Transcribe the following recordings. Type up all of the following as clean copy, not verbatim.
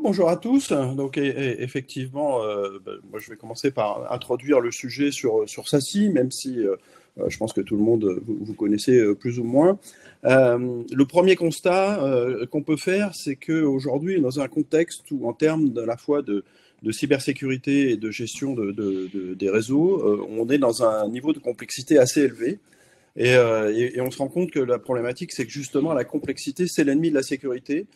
bonjour à tous. Donc, effectivement, moi, je vais commencer par introduire le sujet sur SASI, même si je pense que tout le monde, vous connaissez plus ou moins. Le premier constat qu'on peut faire, c'est qu'aujourd'hui, dans un contexte où, en termes à la fois de cybersécurité et de gestion des réseaux, on est dans un niveau de complexité assez élevé. Et on se rend compte que la problématique, c'est que justement, la complexité, c'est l'ennemi de la sécurité.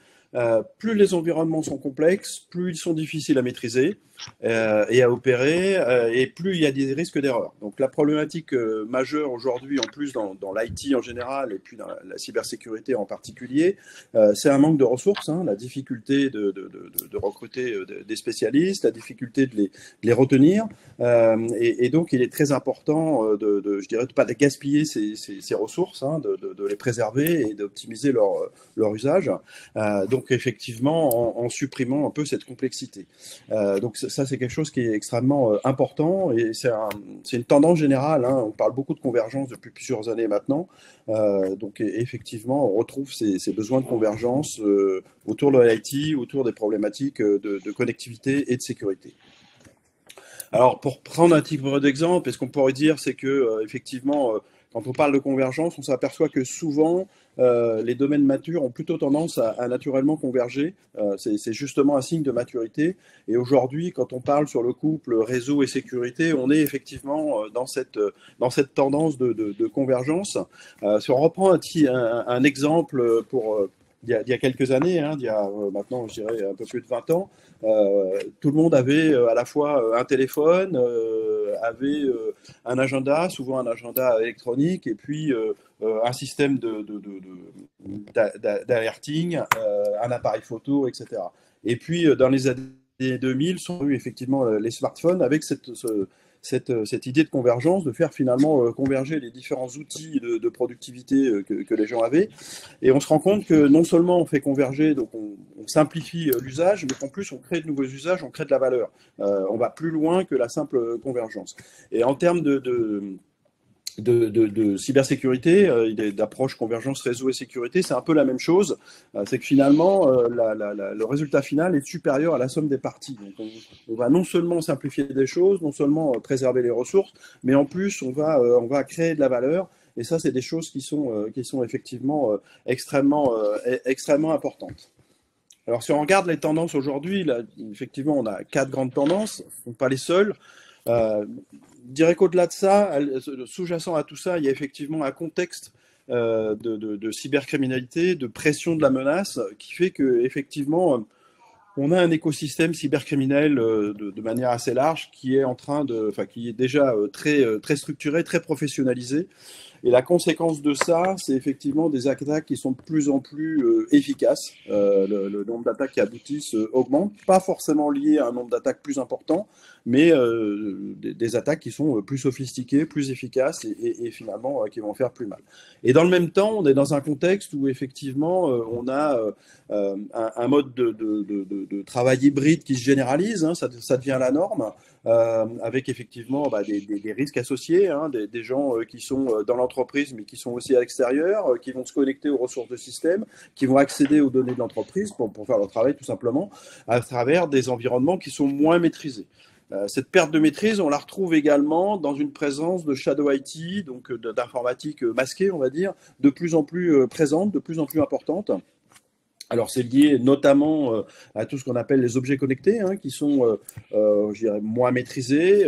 Plus les environnements sont complexes, plus ils sont difficiles à maîtriser et à opérer, et plus il y a des risques d'erreur. Donc la problématique majeure aujourd'hui, en plus dans l'IT en général, et puis dans la cybersécurité en particulier, c'est un manque de ressources, hein, la difficulté de recruter des spécialistes, la difficulté de les retenir. Et donc il est très important je dirais, de pas gaspiller ces ressources, hein, de les préserver et d'optimiser leur usage. Donc effectivement, en supprimant un peu cette complexité. Donc ça, c'est quelque chose qui est extrêmement important et c'est une tendance générale, hein. On parle beaucoup de convergence depuis plusieurs années maintenant. Donc effectivement, on retrouve ces besoins de convergence autour de l'IT, autour des problématiques de connectivité et de sécurité. Alors, pour prendre un type d'exemple, ce qu'on pourrait dire, c'est que effectivement, quand on parle de convergence, on s'aperçoit que souvent, les domaines matures ont plutôt tendance à naturellement converger. C'est justement un signe de maturité. Et aujourd'hui, quand on parle sur le couple réseau et sécurité, on est effectivement dans cette tendance de convergence. Si on reprend un exemple il y a quelques années, hein, il y a maintenant, je dirais, un peu plus de 20 ans, tout le monde avait à la fois un téléphone, avait un agenda, souvent un agenda électronique, et puis un système d'alerting, un appareil photo, etc. Et puis, dans les années 2000, sont venus effectivement les smartphones avec cette idée de convergence, de faire finalement converger les différents outils de productivité que les gens avaient. Et on se rend compte que non seulement on fait converger, donc on simplifie l'usage, mais qu'en plus on crée de nouveaux usages, on crée de la valeur. On va plus loin que la simple convergence. Et en termes de cybersécurité, d'approche convergence réseau et sécurité, c'est un peu la même chose. C'est que finalement, le résultat final est supérieur à la somme des parties. Donc on va non seulement simplifier des choses, non seulement préserver les ressources, mais en plus on va créer de la valeur. Et ça, c'est des choses qui sont effectivement extrêmement importantes. Alors si on regarde les tendances aujourd'hui, effectivement, on a 4 grandes tendances, ce ne sont pas les seules. Je dirais qu'au-delà de ça, sous-jacent à tout ça, il y a effectivement un contexte de cybercriminalité, de pression de la menace, qui fait qu'effectivement, on a un écosystème cybercriminel de manière assez large qui est qui est déjà très structuré, très professionnalisé. Et la conséquence de ça, c'est effectivement des attaques qui sont de plus en plus efficaces. Le nombre d'attaques qui aboutissent augmente, pas forcément lié à un nombre d'attaques plus important, mais des attaques qui sont plus sophistiquées, plus efficaces et finalement qui vont faire plus mal. Et dans le même temps, on est dans un contexte où effectivement on a un mode de travail hybride qui se généralise, hein, ça devient la norme. Avec effectivement des risques associés, hein, des gens qui sont dans l'entreprise mais qui sont aussi à l'extérieur, qui vont se connecter aux ressources de système, qui vont accéder aux données de l'entreprise pour faire leur travail tout simplement, à travers des environnements qui sont moins maîtrisés. Cette perte de maîtrise, on la retrouve également dans une présence de shadow IT, donc d'informatique masquée, on va dire, de plus en plus présente, de plus en plus importante. Alors c'est lié notamment à tout ce qu'on appelle les objets connectés, hein, qui sont, je dirais, moins maîtrisés,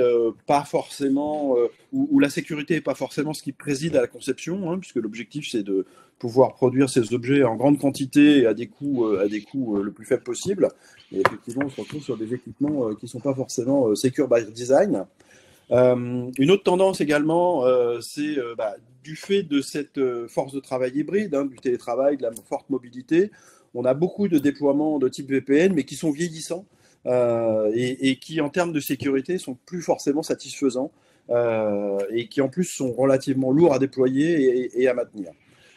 pas forcément, où la sécurité n'est pas forcément ce qui préside à la conception, hein, puisque l'objectif c'est de pouvoir produire ces objets en grande quantité et à des coûts le plus faibles possible. Et effectivement, on se retrouve sur des équipements qui ne sont pas forcément secure by design. Une autre tendance également, c'est du fait de cette force de travail hybride, hein, du télétravail, de la forte mobilité, on a beaucoup de déploiements de type VPN, mais qui sont vieillissants et qui, en termes de sécurité, sont plus forcément satisfaisants et qui, en plus, sont relativement lourds à déployer et à maintenir.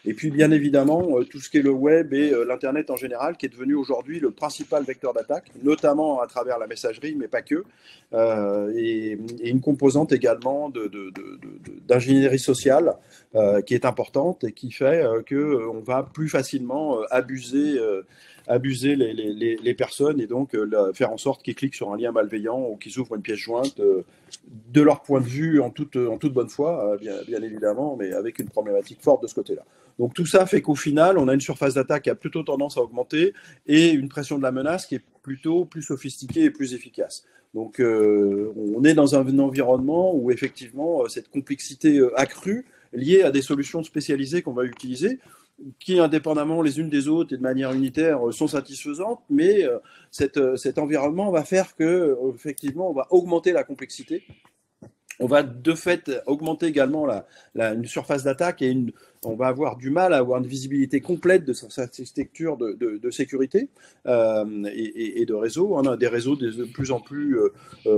Et puis, bien évidemment, tout ce qui est le web et l'Internet en général, qui est devenu aujourd'hui le principal vecteur d'attaque, notamment à travers la messagerie, mais pas que, et une composante également d'ingénierie sociale qui est importante et qui fait qu'on va plus facilement abuser abuser les personnes et donc faire en sorte qu'ils cliquent sur un lien malveillant ou qu'ils ouvrent une pièce jointe de leur point de vue en toute bonne foi, bien évidemment, mais avec une problématique forte de ce côté-là. Donc tout ça fait qu'au final, on a une surface d'attaque qui a plutôt tendance à augmenter et une pression de la menace qui est plutôt plus sophistiquée et plus efficace. Donc on est dans un environnement où effectivement cette complexité accrue liée à des solutions spécialisées qu'on va utiliser, qui indépendamment les unes des autres et de manière unitaire sont satisfaisantes, mais cet environnement va faire que effectivement on va augmenter la complexité. On va de fait augmenter également une surface d'attaque et on va avoir du mal à avoir une visibilité complète de cette architecture de sécurité et de réseau. On a des réseaux de plus en plus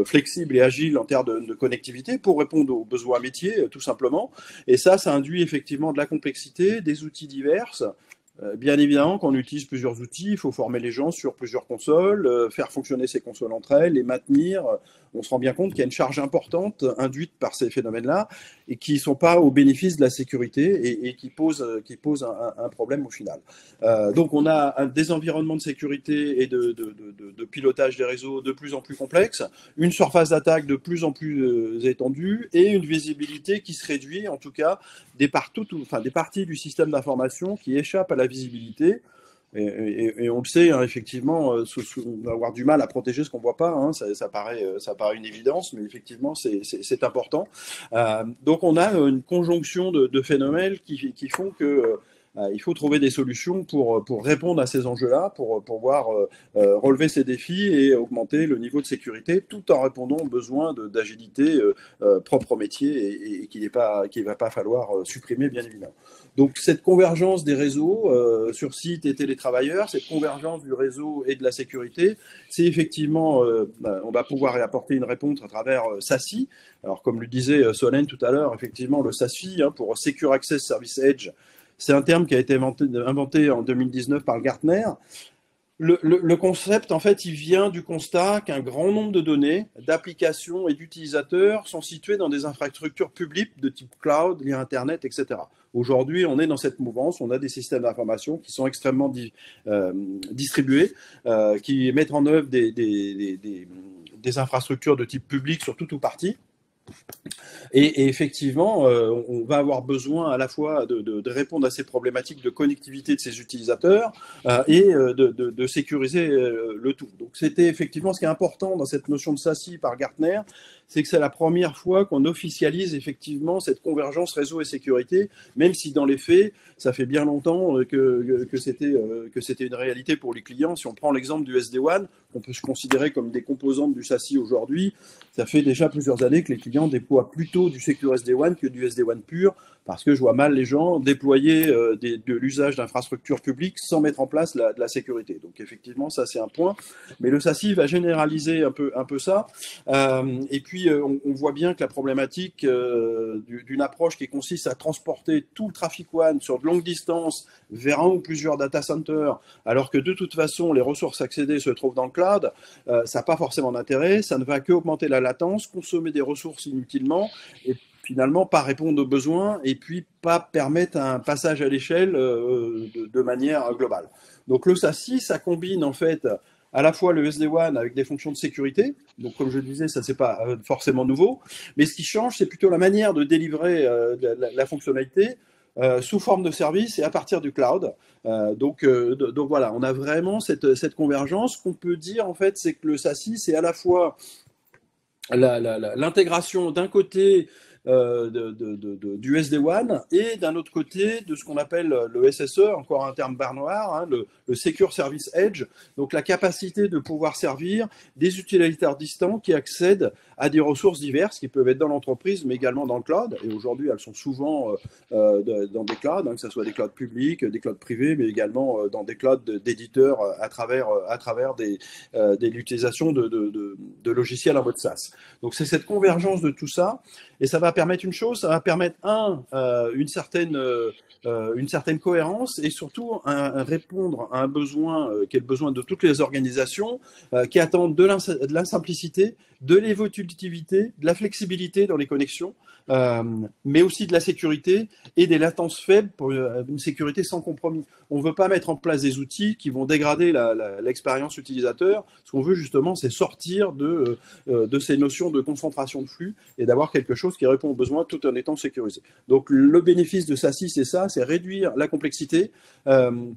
flexibles et agiles en termes de connectivité pour répondre aux besoins métiers, tout simplement. Et ça induit effectivement de la complexité, des outils divers. Bien évidemment, quand on utilise plusieurs outils, il faut former les gens sur plusieurs consoles, faire fonctionner ces consoles entre elles, les maintenir. On se rend bien compte qu'il y a une charge importante induite par ces phénomènes-là et qui ne sont pas au bénéfice de la sécurité et qui posent un problème au final. Donc on a des environnements de sécurité et de pilotage des réseaux de plus en plus complexes, une surface d'attaque de plus en plus étendue et une visibilité qui se réduit, en tout cas, des parties du système d'information qui échappent à la visibilité. Et on le sait, hein, effectivement, on va avoir du mal à protéger ce qu'on ne voit pas. Hein, ça paraît une évidence, mais effectivement, c'est important. Donc, on a une conjonction de phénomènes qui font que il faut trouver des solutions pour répondre à ces enjeux-là, pour pouvoir relever ces défis et augmenter le niveau de sécurité, tout en répondant aux besoins d'agilité propre au métier et qu'il ne va pas falloir supprimer, bien évidemment. Donc cette convergence des réseaux sur site et télétravailleurs, cette convergence du réseau et de la sécurité, c'est effectivement, on va pouvoir y apporter une réponse à travers SASI. Alors comme le disait Solène tout à l'heure, effectivement le SASI, hein, pour Secure Access Service Edge, c'est un terme qui a été inventé en 2019 par Gartner. Le concept, en fait, il vient du constat qu'un grand nombre de données, d'applications et d'utilisateurs sont situés dans des infrastructures publiques de type cloud, liens Internet, etc. Aujourd'hui, on est dans cette mouvance, on a des systèmes d'information qui sont extrêmement distribués, qui mettent en œuvre des infrastructures de type public sur tout ou partie. Et effectivement, on va avoir besoin à la fois de répondre à ces problématiques de connectivité de ces utilisateurs et de sécuriser le tout. Donc c'était effectivement ce qui est important dans cette notion de SASI par Gartner, c'est que c'est la première fois qu'on officialise effectivement cette convergence réseau et sécurité, même si dans les faits, ça fait bien longtemps que c'était une réalité pour les clients. Si on prend l'exemple du SD-WAN, qu'on peut se considérer comme des composantes du SASI aujourd'hui, ça fait déjà plusieurs années que les clients déploient plutôt du Secure SD-WAN que du SD-WAN pur, parce que je vois mal les gens déployer de l'usage d'infrastructures publiques sans mettre en place de la sécurité. Donc effectivement, ça c'est un point. Mais le SASI va généraliser un peu ça. Et puis on voit bien que la problématique d'une approche qui consiste à transporter tout le trafic WAN sur de longues distances vers un ou plusieurs data centers, alors que de toute façon les ressources accédées se trouvent dans le cloud, ça n'a pas forcément d'intérêt. Ça ne va que augmenter la latence, consommer des ressources inutilement et finalement pas répondre aux besoins et puis pas permettre un passage à l'échelle de manière globale. Donc le SASI, ça combine en fait à la fois le SD-WAN avec des fonctions de sécurité. Donc comme je le disais, ça c'est pas forcément nouveau, mais ce qui change, c'est plutôt la manière de délivrer la fonctionnalité sous forme de service et à partir du cloud. Donc voilà, on a vraiment cette convergence. Ce qu'on peut dire en fait, c'est que le SASI, c'est à la fois l'intégration d'un côté du SD-WAN et d'un autre côté de ce qu'on appelle le SSE, encore un terme barre noire, hein, le Secure Service Edge, donc la capacité de pouvoir servir des utilisateurs distants qui accèdent à des ressources diverses qui peuvent être dans l'entreprise mais également dans le cloud. Et aujourd'hui, elles sont souvent dans des clouds, hein, que ce soit des clouds publics, des clouds privés, mais également dans des clouds d'éditeurs à travers l'utilisation de logiciels en mode SaaS. Donc c'est cette convergence de tout ça. Et ça va permettre une chose, ça va permettre une certaine cohérence et surtout répondre à un besoin qui est le besoin de toutes les organisations qui attendent de la simplicité, de l'évolutivité, de la flexibilité dans les connexions. mais aussi de la sécurité et des latences faibles pour une sécurité sans compromis. On ne veut pas mettre en place des outils qui vont dégrader l'expérience utilisateur. Ce qu'on veut justement, c'est sortir de ces notions de concentration de flux et d'avoir quelque chose qui répond aux besoins tout en étant sécurisé. Donc le bénéfice de SASI, c'est ça, c'est réduire la complexité,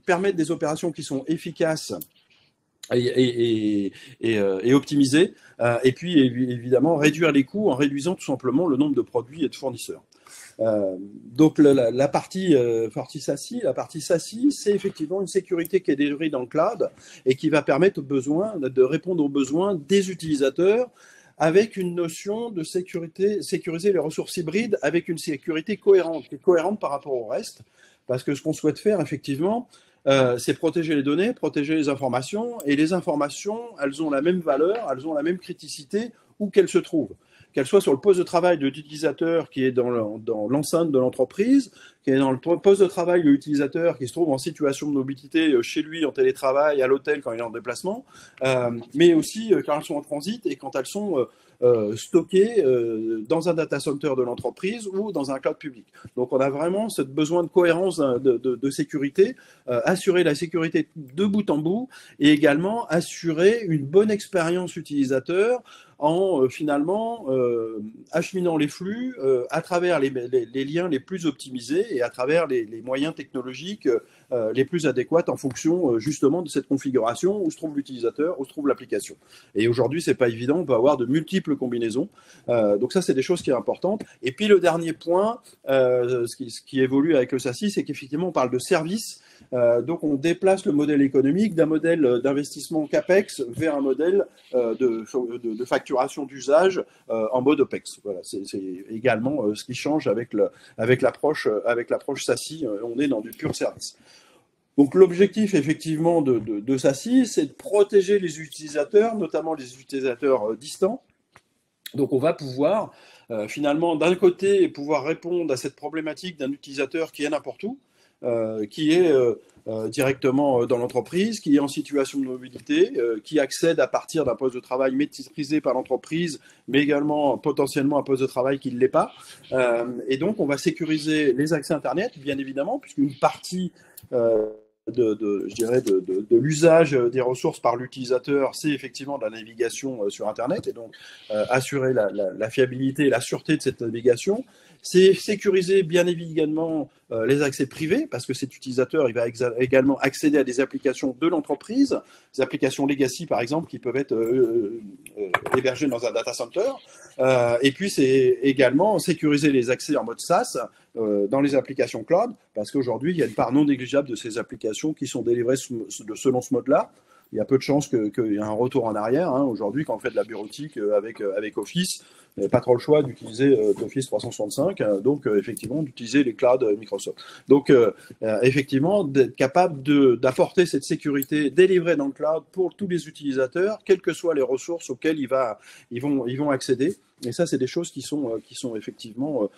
permettre des opérations qui sont efficaces et optimiser, et puis évidemment réduire les coûts en réduisant tout simplement le nombre de produits et de fournisseurs. Donc la partie FortiSASI, la partie SASI, c'est effectivement une sécurité qui est délivrée dans le cloud et qui va permettre de répondre aux besoins des utilisateurs avec une notion de sécuriser les ressources hybrides avec une sécurité cohérente par rapport au reste, parce que ce qu'on souhaite faire effectivement, c'est protéger les données, protéger les informations, et les informations, elles ont la même valeur, elles ont la même criticité où qu'elles se trouvent. Qu'elles soient sur le poste de travail de l'utilisateur qui est dans l'enceinte de l'entreprise, qui est dans le poste de travail de l'utilisateur qui se trouve en situation de mobilité chez lui, en télétravail, à l'hôtel quand il est en déplacement, mais aussi quand elles sont en transit et quand elles sont stockées dans un data center de l'entreprise ou dans un cloud public. Donc on a vraiment ce besoin de cohérence de sécurité, assurer la sécurité de bout en bout et également assurer une bonne expérience utilisateur en finalement acheminant les flux à travers les liens les plus optimisés et à travers les moyens technologiques les plus adéquats en fonction justement de cette configuration où se trouve l'utilisateur, où se trouve l'application. Et aujourd'hui, c'est pas évident, on peut avoir de multiples combinaisons. Donc ça, c'est des choses qui sont importantes. Et puis le dernier point, ce qui évolue avec le SASI, c'est qu'effectivement, on parle de services. Donc on déplace le modèle économique d'un modèle d'investissement CAPEX vers un modèle de facturation d'usage en mode OPEX. Voilà, c'est également ce qui change avec l'approche SASI. On est dans du pur service. Donc l'objectif effectivement de SASI, c'est de protéger les utilisateurs, notamment les utilisateurs distants. Donc on va pouvoir finalement d'un côté pouvoir répondre à cette problématique d'un utilisateur qui est n'importe où, qui est directement dans l'entreprise, qui est en situation de mobilité, qui accède à partir d'un poste de travail maîtrisé par l'entreprise, mais également potentiellement un poste de travail qui ne l'est pas. Et donc, on va sécuriser les accès Internet, bien évidemment, puisqu'une partie de l'usage des ressources par l'utilisateur, c'est effectivement de la navigation sur Internet, et donc assurer la fiabilité et la sûreté de cette navigation. C'est sécuriser bien évidemment les accès privés, parce que cet utilisateur il va également accéder à des applications de l'entreprise, des applications legacy par exemple, qui peuvent être hébergées dans un data center. Et puis c'est également sécuriser les accès en mode SaaS dans les applications cloud, parce qu'aujourd'hui il y a une part non négligeable de ces applications qui sont délivrées selon ce mode-là. Il y a peu de chances qu'il y ait un retour en arrière. Hein. Aujourd'hui, quand on fait de la bureautique avec Office, vous n'avez pas trop le choix d'utiliser Office 365, donc effectivement d'utiliser les clouds Microsoft. Donc effectivement, d'être capable d'apporter cette sécurité délivrée dans le cloud pour tous les utilisateurs, quelles que soient les ressources auxquelles ils vont accéder. Et ça, c'est des choses qui sont effectivement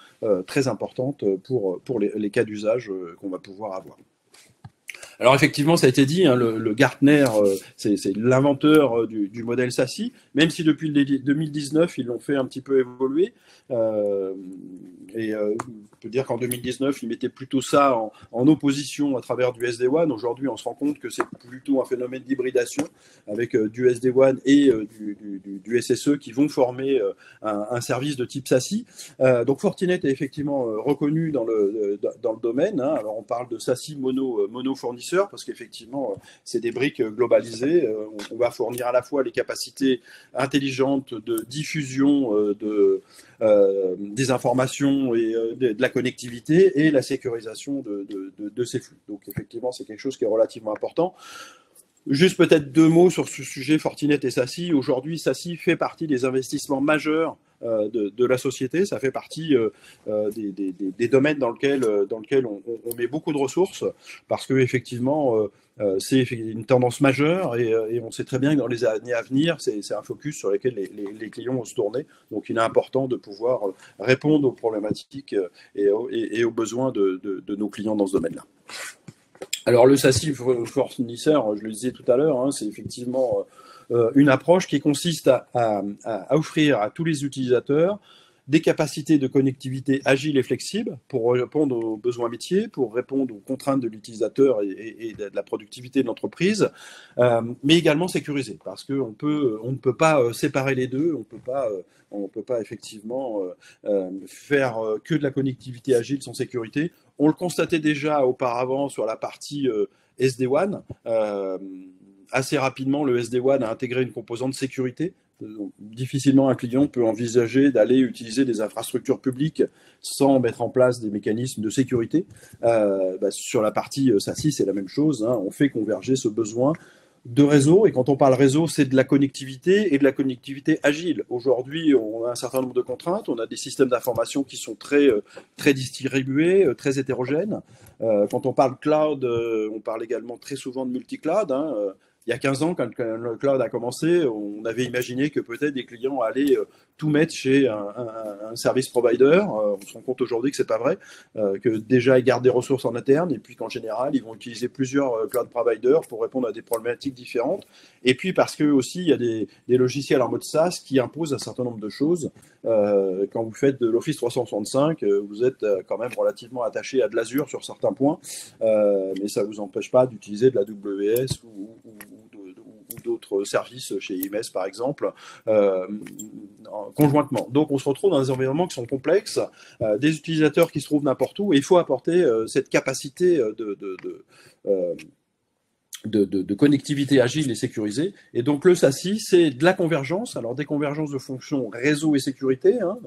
très importantes pour les cas d'usage qu'on va pouvoir avoir. Alors effectivement, ça a été dit, hein, le Gartner, c'est l'inventeur du modèle SASI, même si depuis 2019, ils l'ont fait un petit peu évoluer. On peut dire qu'en 2019, ils mettaient plutôt ça en opposition à travers du SD-WAN. Aujourd'hui, on se rend compte que c'est plutôt un phénomène d'hybridation avec du SD-WAN et du SSE qui vont former un service de type SASI. Donc Fortinet est effectivement reconnu dans le domaine. Hein. Alors on parle de SASI mono fournisseur parce qu'effectivement, c'est des briques globalisées. On va fournir à la fois les capacités intelligentes de diffusion des informations et de la connectivité et la sécurisation de ces flux. Donc effectivement, c'est quelque chose qui est relativement important. Juste peut-être deux mots sur ce sujet, Fortinet et SASI. Aujourd'hui, SASI fait partie des investissements majeurs de la société. Ça fait partie des domaines dans lesquels on met beaucoup de ressources parce que effectivement, c'est une tendance majeure et on sait très bien que dans les années à venir, c'est un focus sur lequel les clients vont se tourner. Donc, il est important de pouvoir répondre aux problématiques et aux besoins de nos clients dans ce domaine-là. Alors, le SASI fournisseur, je le disais tout à l'heure, hein, c'est effectivement une approche qui consiste à offrir à tous les utilisateurs des capacités de connectivité agiles et flexibles pour répondre aux besoins métiers, pour répondre aux contraintes de l'utilisateur et de la productivité de l'entreprise, mais également sécurisé, parce qu'on on ne peut pas séparer les deux, on peut pas effectivement faire que de la connectivité agile sans sécurité. On le constatait déjà auparavant sur la partie SD-WAN. Assez rapidement, le SD-WAN a intégré une composante sécurité. Donc, difficilement un client peut envisager d'aller utiliser des infrastructures publiques sans mettre en place des mécanismes de sécurité. Sur la partie SASI, c'est la même chose, hein. On fait converger ce besoin de réseau, et quand on parle réseau, c'est de la connectivité et de la connectivité agile. Aujourd'hui, on a un certain nombre de contraintes, on a des systèmes d'information qui sont très distribués, très hétérogènes. Quand on parle cloud, on parle également très souvent de multi-cloud, hein. Il y a 15 ans, quand le cloud a commencé, on avait imaginé que peut-être des clients allaient tout mettre chez un service provider. On se rend compte aujourd'hui que c'est pas vrai, que déjà ils gardent des ressources en interne, et puis qu'en général ils vont utiliser plusieurs cloud providers pour répondre à des problématiques différentes. Et puis parce que aussi il y a des logiciels en mode SaaS qui imposent un certain nombre de choses. Quand vous faites de l'Office 365, vous êtes quand même relativement attaché à de l'Azure sur certains points, mais ça ne vous empêche pas d'utiliser de la WS ou d'autres services chez IMS par exemple, conjointement. Donc on se retrouve dans des environnements qui sont complexes, des utilisateurs qui se trouvent n'importe où, et il faut apporter cette capacité de connectivité agile et sécurisée. Et donc le SASI, c'est de la convergence, alors des convergences de fonctions réseau et sécurité, hein,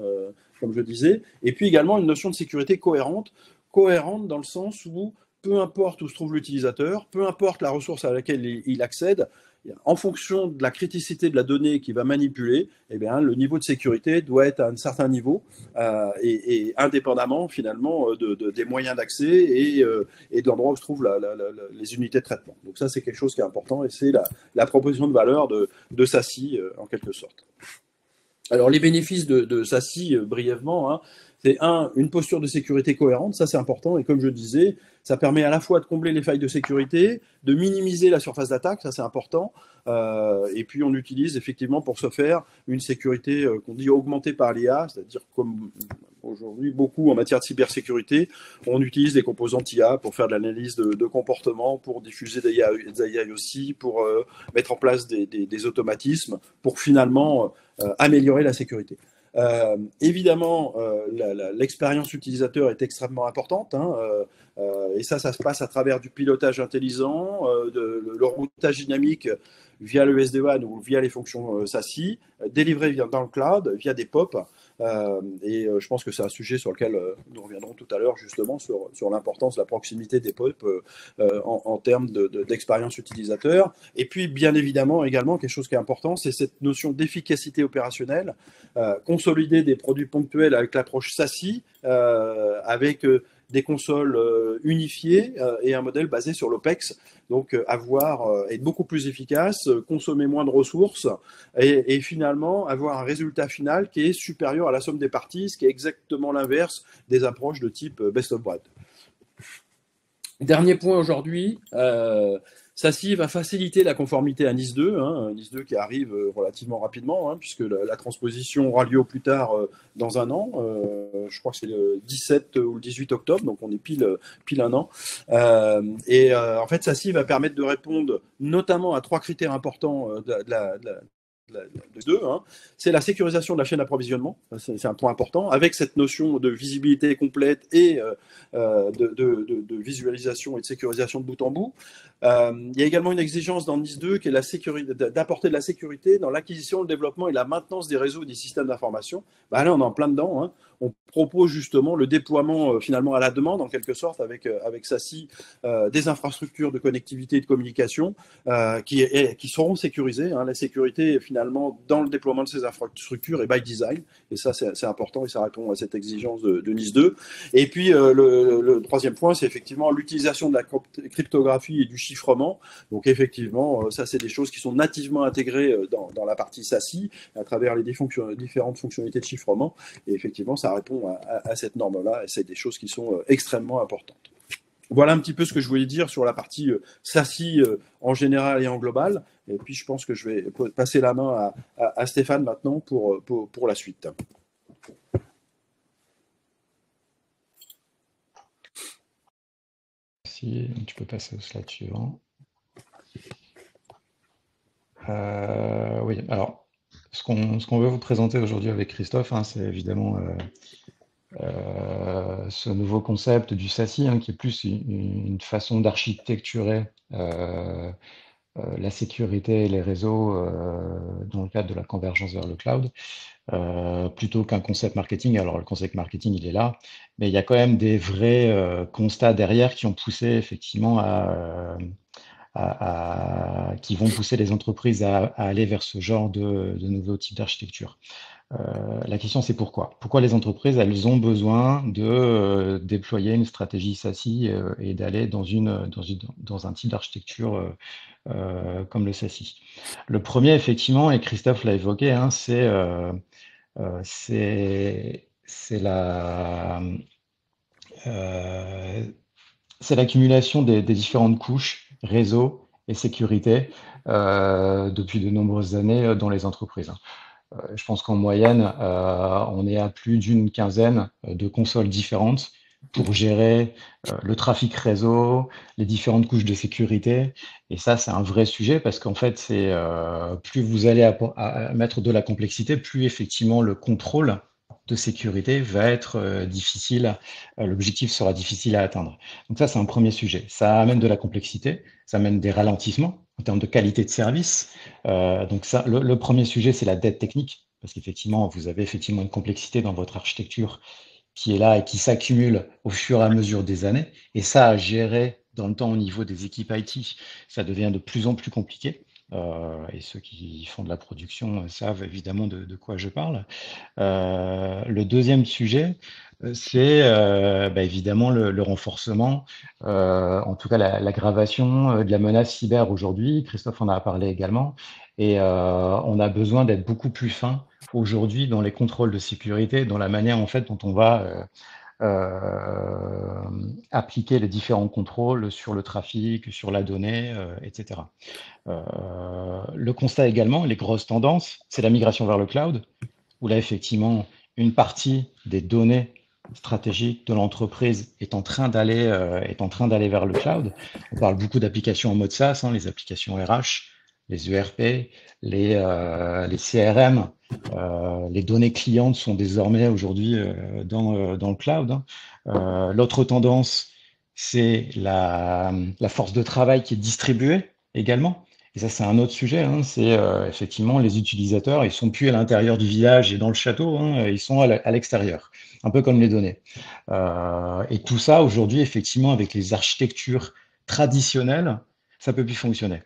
comme je disais, et puis également une notion de sécurité cohérente dans le sens où peu importe où se trouve l'utilisateur, peu importe la ressource à laquelle il accède, en fonction de la criticité de la donnée qu'il va manipuler, eh bien, le niveau de sécurité doit être à un certain niveau, et indépendamment finalement des moyens d'accès et de l'endroit où se trouvent les unités de traitement. Donc ça, c'est quelque chose qui est important, et c'est la proposition de valeur de SASI en quelque sorte. Alors les bénéfices de SASI, brièvement, hein, c'est une posture de sécurité cohérente, ça c'est important, et comme je disais, ça permet à la fois de combler les failles de sécurité, de minimiser la surface d'attaque, ça c'est important, et puis on utilise effectivement pour ce faire une sécurité qu'on dit augmentée par l'IA, c'est-à-dire comme aujourd'hui beaucoup en matière de cybersécurité, on utilise des composantes IA pour faire de l'analyse de comportement, pour diffuser des AI aussi, pour mettre en place des automatismes, pour finalement améliorer la sécurité. Évidemment, l'expérience utilisateur est extrêmement importante, hein, et ça se passe à travers du pilotage intelligent, le routage dynamique via le SD-WAN ou via les fonctions SASI, délivré dans le cloud via des POP. Et je pense que c'est un sujet sur lequel nous reviendrons tout à l'heure, justement, sur l'importance de la proximité des POP en termes d'expérience utilisateur. Et puis, bien évidemment, également, quelque chose qui est important, c'est cette notion d'efficacité opérationnelle, consolider des produits ponctuels avec l'approche SASI, avec des consoles unifiées et un modèle basé sur l'OPEX. Donc, être beaucoup plus efficace, consommer moins de ressources et finalement avoir un résultat final qui est supérieur à la somme des parties, ce qui est exactement l'inverse des approches de type best of breed. Dernier point aujourd'hui, SASI va faciliter la conformité à NIS 2, hein, NIS 2 qui arrive relativement rapidement, hein, puisque la transposition aura lieu au plus tard dans un an. Je crois que c'est le 17 ou le 18 octobre, donc on est pile un an. En fait, SASI va permettre de répondre notamment à 3 critères importants de deux, hein. C'est la sécurisation de la chaîne d'approvisionnement, c'est un point important, avec cette notion de visibilité complète et de visualisation et de sécurisation de bout en bout. Il y a également une exigence dans NIS 2 qui est d'apporter de la sécurité dans l'acquisition, le développement et la maintenance des réseaux et des systèmes d'information. Là, on est en plein dedans, hein. On propose justement le déploiement finalement à la demande, en quelque sorte, avec SASI, des infrastructures de connectivité et de communication qui seront sécurisées, hein. La sécurité, finalement, dans le déploiement de ces infrastructures est by design, et ça, c'est important, et ça répond à cette exigence de NIS 2. Et puis, le troisième point, c'est effectivement l'utilisation de la cryptographie et du chiffrement. Donc, effectivement, ça, c'est des choses qui sont nativement intégrées dans la partie SASI, à travers les différentes fonctionnalités de chiffrement. Et effectivement, ça répond à cette norme-là, et c'est des choses qui sont extrêmement importantes. Voilà un petit peu ce que je voulais dire sur la partie SASI en général et en global. Et puis, je pense que je vais passer la main à Stéphane maintenant pour la suite. merci. Tu peux passer au slide suivant. Oui, alors, ce qu'on veut vous présenter aujourd'hui avec Christophe, hein, c'est évidemment ce nouveau concept du SASI, hein, qui est plus une façon d'architecturer la sécurité et les réseaux dans le cadre de la convergence vers le cloud, plutôt qu'un concept marketing. Alors le concept marketing, il est là, mais il y a quand même des vrais constats derrière qui ont poussé effectivement qui vont pousser les entreprises à aller vers ce genre de nouveaux types d'architecture. La question, c'est pourquoi? Pourquoi les entreprises, elles ont besoin de déployer une stratégie SASI et d'aller dans un type d'architecture comme le SASI? Le premier, effectivement, et Christophe l'a évoqué, hein, c'est euh, l'accumulation des différentes couches, réseau et sécurité, depuis de nombreuses années dans les entreprises. Je pense qu'en moyenne, on est à plus d'une quinzaine de consoles différentes pour gérer le trafic réseau, les différentes couches de sécurité. Et ça, c'est un vrai sujet parce qu'en fait, plus vous allez à mettre de la complexité, plus effectivement le contrôle de sécurité va être difficile, l'objectif sera difficile à atteindre. Donc ça, c'est un premier sujet. Ça amène de la complexité, ça amène des ralentissements en termes de qualité de service. Donc ça, le premier sujet, c'est la dette technique, parce qu'effectivement, vous avez effectivement une complexité dans votre architecture qui est là et qui s'accumule au fur et à mesure des années. Et ça, à gérer dans le temps au niveau des équipes IT, ça devient de plus en plus compliqué. Et ceux qui font de la production savent évidemment de quoi je parle. Le deuxième sujet, c'est évidemment le renforcement, en tout cas l'aggravation de la menace cyber aujourd'hui. Christophe en a parlé également. Et on a besoin d'être beaucoup plus fin aujourd'hui dans les contrôles de sécurité, dans la manière en fait dont on va appliquer les différents contrôles sur le trafic, sur la donnée, etc. Le constat également, les grosses tendances, c'est la migration vers le cloud, où là, effectivement, une partie des données stratégiques de l'entreprise est en train d'aller vers le cloud. On parle beaucoup d'applications en mode SaaS, hein, les applications RH, les ERP, les CRM, les données clientes sont désormais aujourd'hui dans le cloud, hein. L'autre tendance, c'est la force de travail qui est distribuée également. Et ça, c'est un autre sujet, hein. C'est effectivement les utilisateurs, ils sont plus à l'intérieur du village et dans le château, hein, ils sont à l'extérieur, un peu comme les données. Et tout ça, aujourd'hui, effectivement, avec les architectures traditionnelles, ça peut plus fonctionner.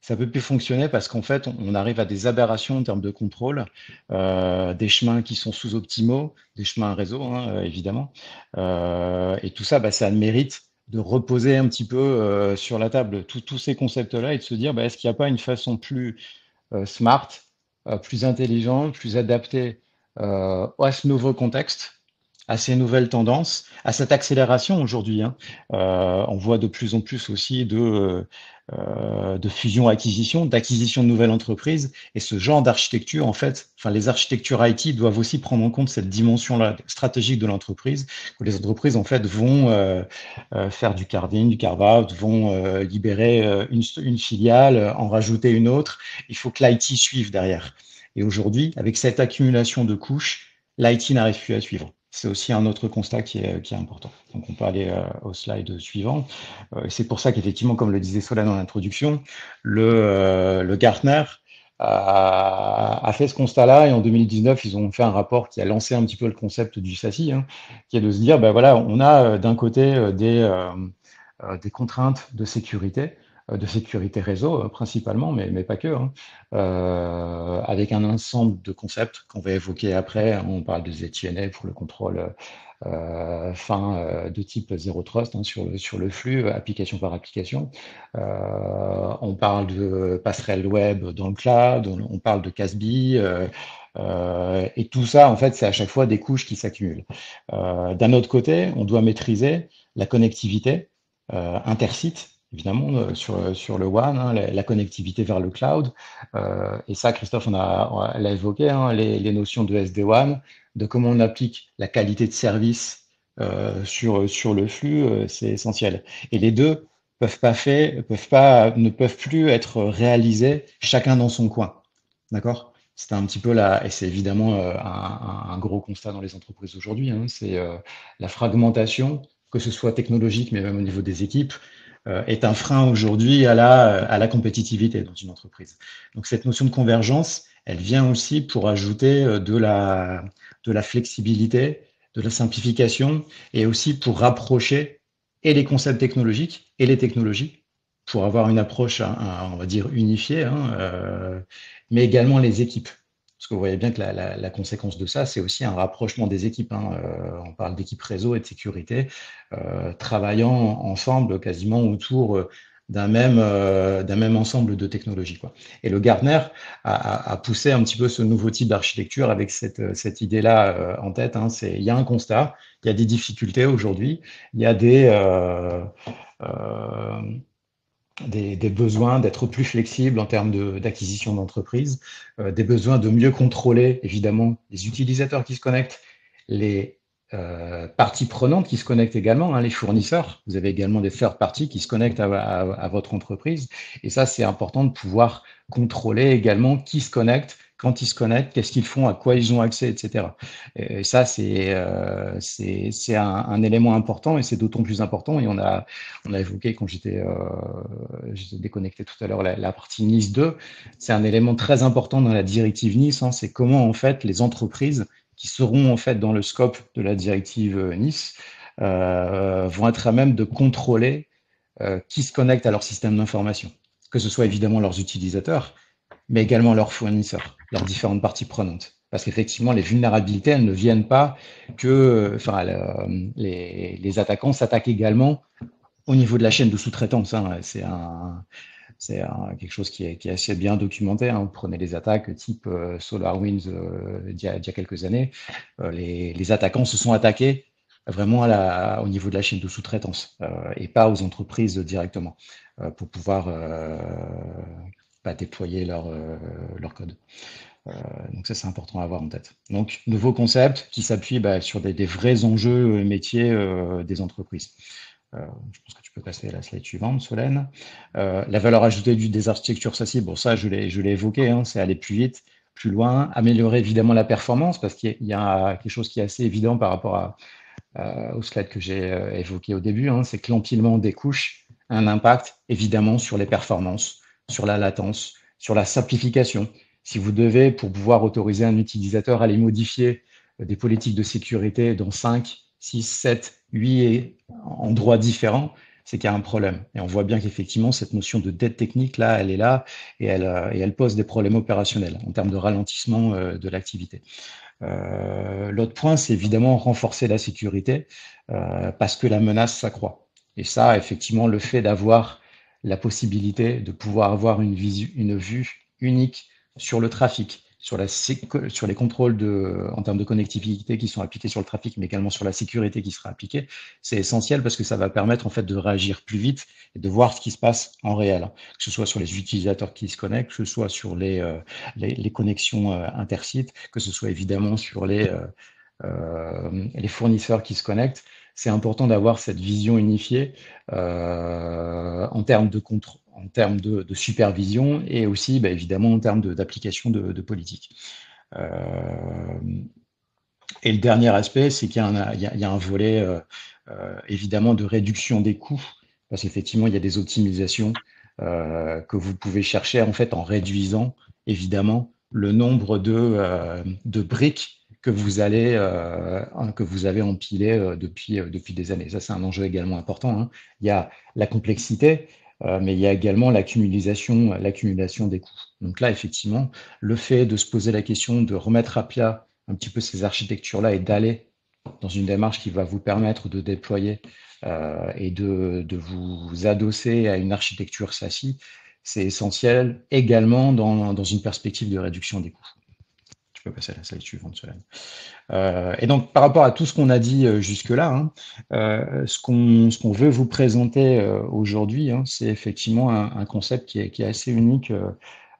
Ça peut plus fonctionner parce qu'en fait, on arrive à des aberrations en termes de contrôle, des chemins qui sont sous-optimaux, des chemins réseau, hein, évidemment. Et tout ça, ça a le mérite de reposer un petit peu sur la table tous ces concepts-là et de se dire, est-ce qu'il n'y a pas une façon plus smart, plus intelligente, plus adaptée à ce nouveau contexte, à ces nouvelles tendances, à cette accélération aujourd'hui, hein. On voit de plus en plus aussi de fusion-acquisition, d'acquisition de nouvelles entreprises. Et ce genre d'architecture, en fait, les architectures IT doivent aussi prendre en compte cette dimension-là stratégique de l'entreprise, que les entreprises, en fait, vont faire du carve-in, du carve-out, vont libérer une filiale, en rajouter une autre. Il faut que l'IT suive derrière. Et aujourd'hui, avec cette accumulation de couches, l'IT n'arrive plus à suivre. C'est aussi un autre constat qui est important. Donc, on peut aller au slide suivant. C'est pour ça qu'effectivement, comme le disait Solène en introduction, le Gartner a fait ce constat-là et en 2019, ils ont fait un rapport qui a lancé un petit peu le concept du SASI, hein, qui est de se dire, voilà, on a d'un côté des contraintes de sécurité réseau principalement, mais pas que, hein, avec un ensemble de concepts qu'on va évoquer après. On parle de ZTNA pour le contrôle de type Zero Trust, hein, sur le flux, application par application. On parle de passerelle web dans le cloud, on parle de CASB, et tout ça, en fait, c'est à chaque fois des couches qui s'accumulent. D'un autre côté, on doit maîtriser la connectivité intersite, évidemment, sur le WAN, hein, la connectivité vers le cloud. Et ça, Christophe l'a évoqué, hein, les notions de SD-WAN, de comment on applique la qualité de service sur le flux, c'est essentiel. Et les deux ne peuvent plus être réalisés chacun dans son coin. D'accord? C'est un petit peu là, et c'est évidemment un gros constat dans les entreprises aujourd'hui, hein, c'est la fragmentation, que ce soit technologique, mais même au niveau des équipes, est un frein aujourd'hui à la compétitivité dans une entreprise. Donc cette notion de convergence, elle vient aussi pour ajouter de la flexibilité, de la simplification, et aussi pour rapprocher et les concepts technologiques et les technologies, pour avoir une approche, on va dire, unifiée, hein, mais également les équipes. Parce que vous voyez bien que la conséquence de ça, c'est aussi un rapprochement des équipes, hein. On parle d'équipes réseau et de sécurité, travaillant ensemble quasiment autour d'un même ensemble de technologies, quoi. Et le Gartner a poussé un petit peu ce nouveau type d'architecture avec cette idée-là en tête, hein. Il y a un constat, il y a des difficultés aujourd'hui, il y a euh, des besoins d'être plus flexible en termes d'acquisition d'entreprise, des besoins de mieux contrôler évidemment les utilisateurs qui se connectent, les parties prenantes qui se connectent également, hein, les fournisseurs. Vous avez également des third parties qui se connectent à votre entreprise. Et ça, c'est important de pouvoir contrôler également qui se connecte, quand ils se connectent, qu'est-ce qu'ils font, à quoi ils ont accès, etc. Et ça, c'est un élément important et c'est d'autant plus important. Et on a évoqué quand j'étais déconnecté tout à l'heure la partie Nice 2. C'est un élément très important dans la directive Nice, hein, c'est comment en fait les entreprises qui seront en fait dans le scope de la directive Nice vont être à même de contrôler qui se connecte à leur système d'information, que ce soit évidemment leurs utilisateurs, mais également leurs fournisseurs, leurs différentes parties prenantes. Parce qu'effectivement, les vulnérabilités, elles ne viennent pas que, enfin, les attaquants s'attaquent également au niveau de la chaîne de sous-traitance, hein. Quelque chose qui est assez bien documenté, hein. Vous prenez les attaques type SolarWinds il y a quelques années, les attaquants se sont attaqués vraiment au niveau de la chaîne de sous-traitance et pas aux entreprises directement pour pouvoir déployer leur code. Donc ça, c'est important à avoir en tête. Donc, nouveau concept qui s'appuie sur des vrais enjeux métiers des entreprises. Je pense que tu peux passer à la slide suivante, Solène. La valeur ajoutée des architectures SASI, bon ça je l'ai évoqué, hein, c'est aller plus vite, plus loin, améliorer évidemment la performance, parce qu'il y a quelque chose qui est assez évident par rapport au slide que j'ai évoqué au début, hein, c'est que l'empilement des couches a un impact évidemment sur les performances, sur la latence, sur la simplification. Si vous devez, pour pouvoir autoriser un utilisateur à aller modifier des politiques de sécurité dans 5, 6, 7, 8 endroits différents, c'est qu'il y a un problème. Et on voit bien qu'effectivement, cette notion de dette technique, là, elle est là et elle pose des problèmes opérationnels en termes de ralentissement de l'activité. L'autre point, c'est évidemment renforcer la sécurité parce que la menace s'accroît. Et ça, effectivement, le fait d'avoir la possibilité de pouvoir avoir une vue unique sur le trafic, sur les contrôles en termes de connectivité qui sont appliqués sur le trafic, mais également sur la sécurité qui sera appliquée, c'est essentiel parce que ça va permettre en fait de réagir plus vite et de voir ce qui se passe en réel, hein, que ce soit sur les utilisateurs qui se connectent, que ce soit sur les connexions intersites, que ce soit évidemment sur les fournisseurs qui se connectent. C'est important d'avoir cette vision unifiée en termes de supervision et aussi évidemment en termes d'application de politique. Et le dernier aspect, c'est qu'il y a un volet évidemment de réduction des coûts, parce qu'effectivement, il y a des optimisations que vous pouvez chercher en fait en réduisant évidemment le nombre de briques que vous avez empilées depuis des années. Ça, c'est un enjeu également important, hein. Il y a la complexité, mais il y a également l'accumulation des coûts. Donc là, effectivement, le fait de se poser la question de remettre à plat un petit peu ces architectures-là et d'aller dans une démarche qui va vous permettre de déployer et de vous adosser à une architecture SASI, c'est essentiel également dans une perspective de réduction des coûts. Tu peux passer à la slide suivante, Solène. Et donc, par rapport à tout ce qu'on a dit jusque-là, hein, ce qu'on veut vous présenter aujourd'hui, hein, c'est effectivement un concept qui est assez unique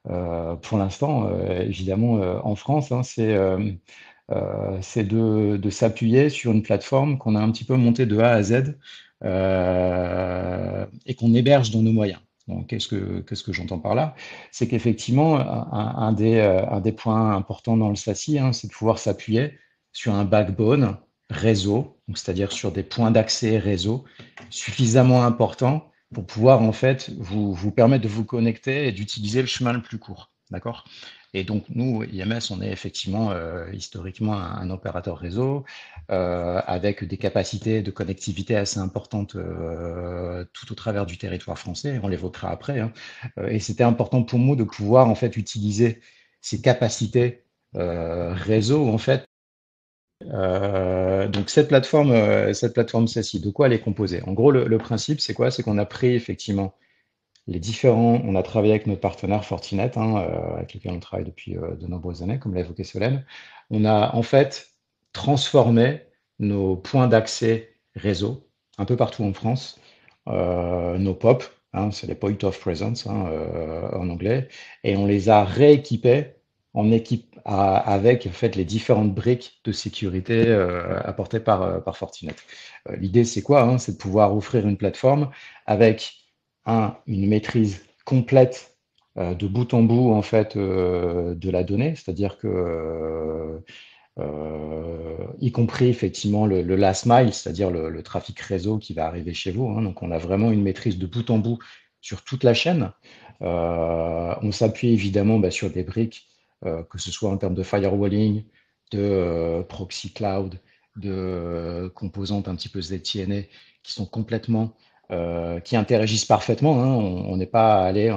pour l'instant, évidemment, en France. Hein, c'est c'est de s'appuyer sur une plateforme qu'on a un petit peu montée de A à Z et qu'on héberge dans nos moyens. Donc, qu'est-ce que j'entends par là? C'est qu'effectivement, un des points importants dans le SASI, hein, c'est de pouvoir s'appuyer sur un backbone réseau, donc c'est-à-dire sur des points d'accès réseau suffisamment importants pour pouvoir en fait vous permettre de vous connecter et d'utiliser le chemin le plus court. D'accord? Et donc, nous, IMS, on est effectivement historiquement un opérateur réseau avec des capacités de connectivité assez importantes tout au travers du territoire français. On l'évoquera après, hein. Et c'était important pour nous de pouvoir en fait utiliser ces capacités réseau en fait. Donc cette plateforme SASI, de quoi elle est composée? En gros, le principe, c'est quoi? C'est qu'on a pris effectivement on a travaillé avec notre partenaire Fortinet, hein, avec lequel on travaille depuis de nombreuses années, comme l'a évoqué Solène. On a en fait transformé nos points d'accès réseau un peu partout en France, nos POP, hein, c'est les Point of Presence hein, en anglais, et on les a rééquipés avec en fait, les différentes briques de sécurité apportées par Fortinet. L'idée, c'est quoi hein? C'est de pouvoir offrir une plateforme avec une maîtrise complète de bout en bout en fait de la donnée, c'est-à-dire que y compris effectivement le last mile, c'est-à-dire le trafic réseau qui va arriver chez vous. Hein. Donc on a vraiment une maîtrise de bout en bout sur toute la chaîne. On s'appuie évidemment sur des briques, que ce soit en termes de firewalling, de proxy cloud, de composantes un petit peu ZTNA qui sont complètement qui interagissent parfaitement. Hein. On n'est pas allé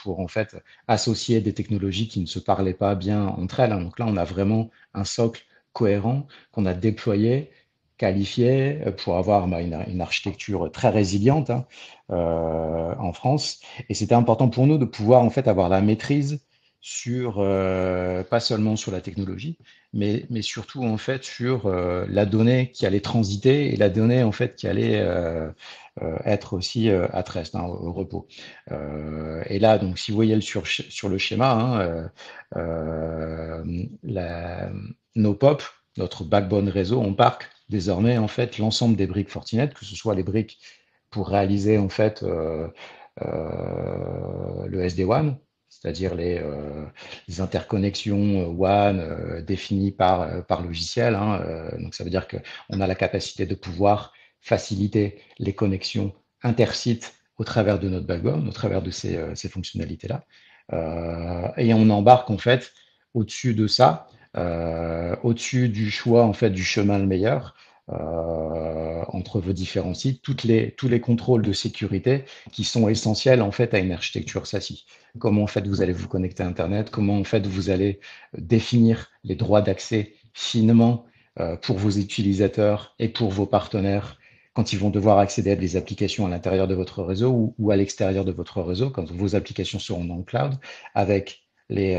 pour en fait associer des technologies qui ne se parlaient pas bien entre elles. Hein. Donc là, on a vraiment un socle cohérent qu'on a déployé, qualifié pour avoir une architecture très résiliente hein, en France. Et c'était important pour nous de pouvoir en fait avoir la maîtrise sur pas seulement sur la technologie, mais surtout en fait sur la donnée qui allait transiter et la donnée en fait qui allait être aussi à rest, hein, au repos. Et là, donc, si vous voyez sur le schéma, hein, nos POP, notre backbone réseau, on parque désormais en fait l'ensemble des briques Fortinet, que ce soit les briques pour réaliser en fait le SD-WAN, c'est-à-dire les interconnexions WAN définies par logiciel. Hein, donc ça veut dire qu'on a la capacité de pouvoir faciliter les connexions intersites au travers de notre backbone, au travers de ces fonctionnalités-là. Et on embarque en fait au-dessus de ça, au-dessus du choix en fait du chemin le meilleur entre vos différents sites, tous les contrôles de sécurité qui sont essentiels en fait à une architecture SASI. Comment en fait vous allez vous connecter à Internet, comment en fait vous allez définir les droits d'accès finement pour vos utilisateurs et pour vos partenaires quand ils vont devoir accéder à des applications à l'intérieur de votre réseau ou à l'extérieur de votre réseau, quand vos applications seront dans le cloud, avec les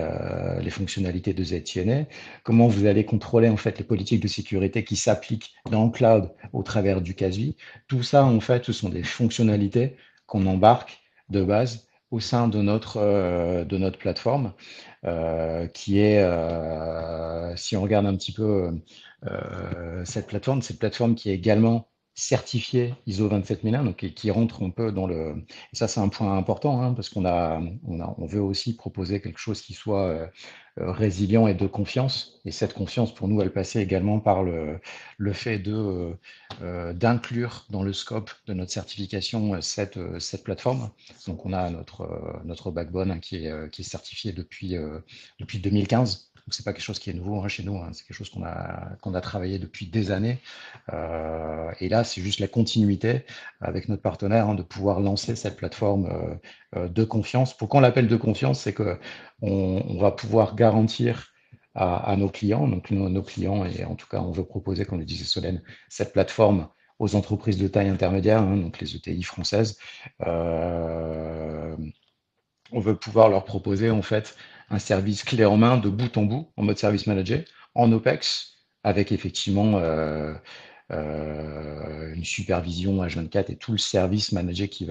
fonctionnalités de ZTNA, comment vous allez contrôler en fait les politiques de sécurité qui s'appliquent dans le cloud au travers du CASB. Tout ça, en fait, ce sont des fonctionnalités qu'on embarque de base au sein de notre plateforme, qui est, si on regarde un petit peu cette plateforme qui est également certifié ISO 27001, donc qui rentre un peu dans le. Et ça, c'est un point important, hein, parce on veut aussi proposer quelque chose qui soit résilient et de confiance. Et cette confiance, pour nous, elle passait également par le fait d'inclure dans le scope de notre certification cette plateforme. Donc, on a notre backbone hein, qui est certifié depuis 2015. Donc, c'est pas quelque chose qui est nouveau hein, chez nous, hein. C'est quelque chose qu'on a travaillé depuis des années. Et là, c'est juste la continuité avec notre partenaire hein, de pouvoir lancer cette plateforme de confiance. Pourquoi on l'appelle de confiance? C'est que on va pouvoir garantir à nos clients, donc nos clients, et en tout cas, on veut proposer, comme le disait Solène, cette plateforme aux entreprises de taille intermédiaire, hein, donc les ETI françaises. On veut pouvoir leur proposer en fait un service clé en main de bout en bout, en mode service manager, en OPEX, avec effectivement une supervision H24 et tout le service manager qui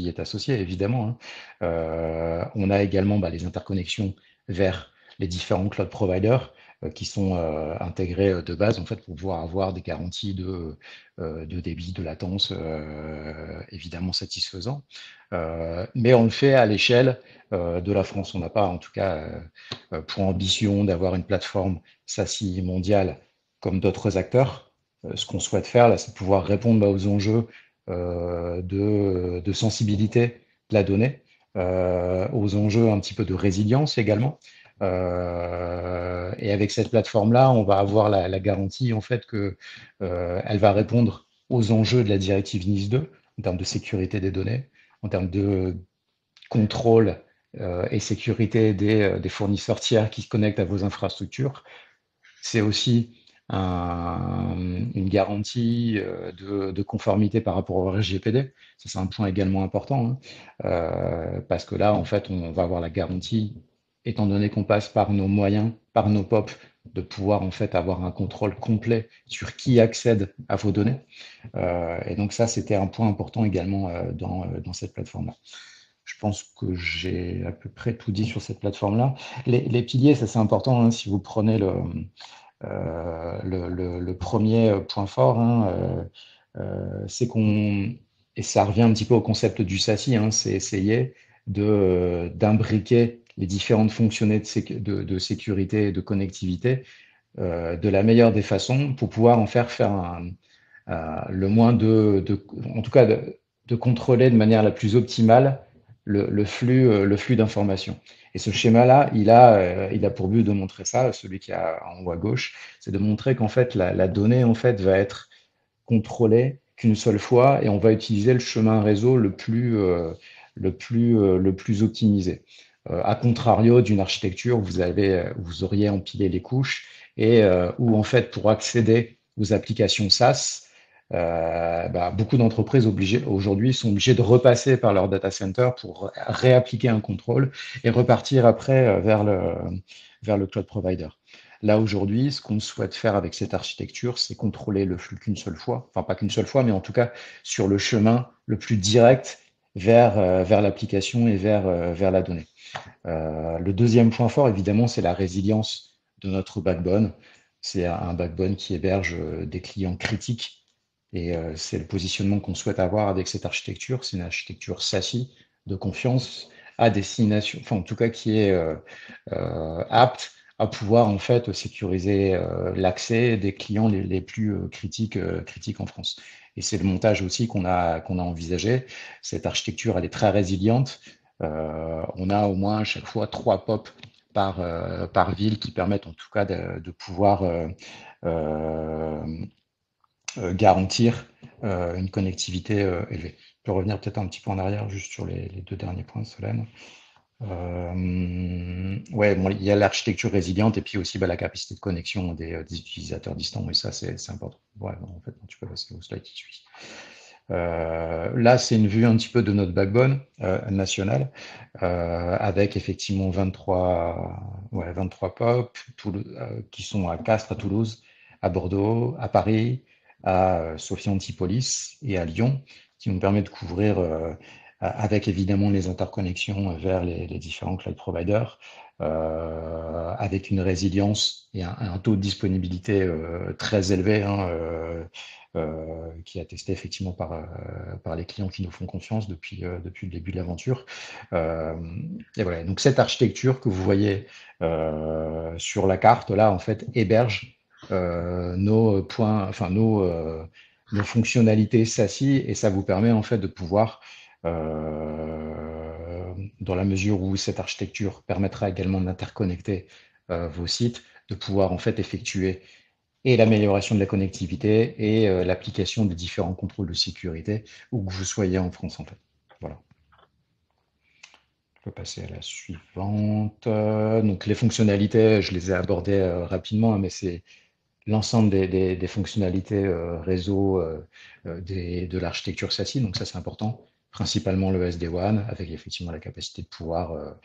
est associé, évidemment. Hein. On a également les interconnexions vers les différents cloud providers qui sont intégrés de base en fait pour pouvoir avoir des garanties de débit, de latence évidemment satisfaisants. Mais on le fait à l'échelle de la France. On n'a pas en tout cas pour ambition d'avoir une plateforme SASI mondiale comme d'autres acteurs. Ce qu'on souhaite faire là, c'est pouvoir répondre aux enjeux de sensibilité de la donnée, aux enjeux un petit peu de résilience également. Et avec cette plateforme-là, on va avoir la garantie en fait que elle va répondre aux enjeux de la directive NIS 2 en termes de sécurité des données, en termes de contrôle et sécurité des fournisseurs tiers qui se connectent à vos infrastructures. C'est aussi une garantie de conformité par rapport au RGPD. Ça, c'est un point également important, hein, parce que là, en fait, on va avoir la garantie, étant donné qu'on passe par nos moyens, par nos POP, de pouvoir en fait avoir un contrôle complet sur qui accède à vos données. Et donc ça, c'était un point important également dans cette plateforme-là. Je pense que j'ai à peu près tout dit sur cette plateforme-là. Les piliers, ça c'est important, hein, si vous prenez le premier point fort, hein, c'est qu'on, et ça revient un petit peu au concept du SASI, hein, c'est essayer d'imbriquer les différentes fonctionnalités de sécurité et de connectivité de la meilleure des façons pour pouvoir en faire le moins en tout cas de contrôler de manière la plus optimale le flux d'informations. Et ce schéma-là, il a pour but de montrer ça, celui qui est en haut à gauche, c'est de montrer qu'en fait, la donnée en fait, va être contrôlée qu'une seule fois et on va utiliser le chemin réseau le plus optimisé. A contrario d'une architecture, vous auriez empilé les couches et où en fait, pour accéder aux applications SaaS, beaucoup d'entreprises aujourd'hui sont obligées de repasser par leur data center pour réappliquer un contrôle et repartir après vers le cloud provider. Là, aujourd'hui, ce qu'on souhaite faire avec cette architecture, c'est contrôler le flux qu'une seule fois, enfin pas qu'une seule fois, mais en tout cas sur le chemin le plus direct vers l'application et vers la donnée. Le deuxième point fort, évidemment, c'est la résilience de notre backbone. C'est un backbone qui héberge des clients critiques et c'est le positionnement qu'on souhaite avoir avec cette architecture. C'est une architecture SASI de confiance à destination, enfin en tout cas qui est apte à pouvoir en fait sécuriser l'accès des clients les plus critiques en France. Et c'est le montage aussi qu'on a envisagé. Cette architecture, elle est très résiliente. On a au moins à chaque fois 3 POP par ville qui permettent en tout cas de pouvoir garantir une connectivité élevée. Je peux revenir peut-être un petit peu en arrière juste sur les 2 derniers points, Solène. Ouais, bon, il y a l'architecture résiliente et puis aussi la capacité de connexion des utilisateurs distants, et ça c'est important. Ouais, en fait, tu peux passer au slide qui suit. Là, c'est une vue un petit peu de notre backbone national, avec effectivement 23 POP qui sont à Castres, à Toulouse, à Bordeaux, à Paris, à Sophia Antipolis et à Lyon, qui nous permet de couvrir avec évidemment les interconnexions vers les différents cloud providers, avec une résilience et un taux de disponibilité très élevé, hein, qui est attesté effectivement par les clients qui nous font confiance depuis le début de l'aventure. Et voilà, donc cette architecture que vous voyez sur la carte là, en fait, héberge nos fonctionnalités SASI, et ça vous permet en fait de pouvoir dans la mesure où cette architecture permettra également d'interconnecter vos sites, de pouvoir en fait effectuer et l'amélioration de la connectivité et l'application des différents contrôles de sécurité où que vous soyez en France en fait. Voilà. Je peux passer à la suivante. Donc les fonctionnalités, je les ai abordées rapidement, mais c'est l'ensemble des fonctionnalités réseau de l'architecture SASI, donc ça c'est important, principalement le SD-WAN, avec effectivement la capacité de pouvoir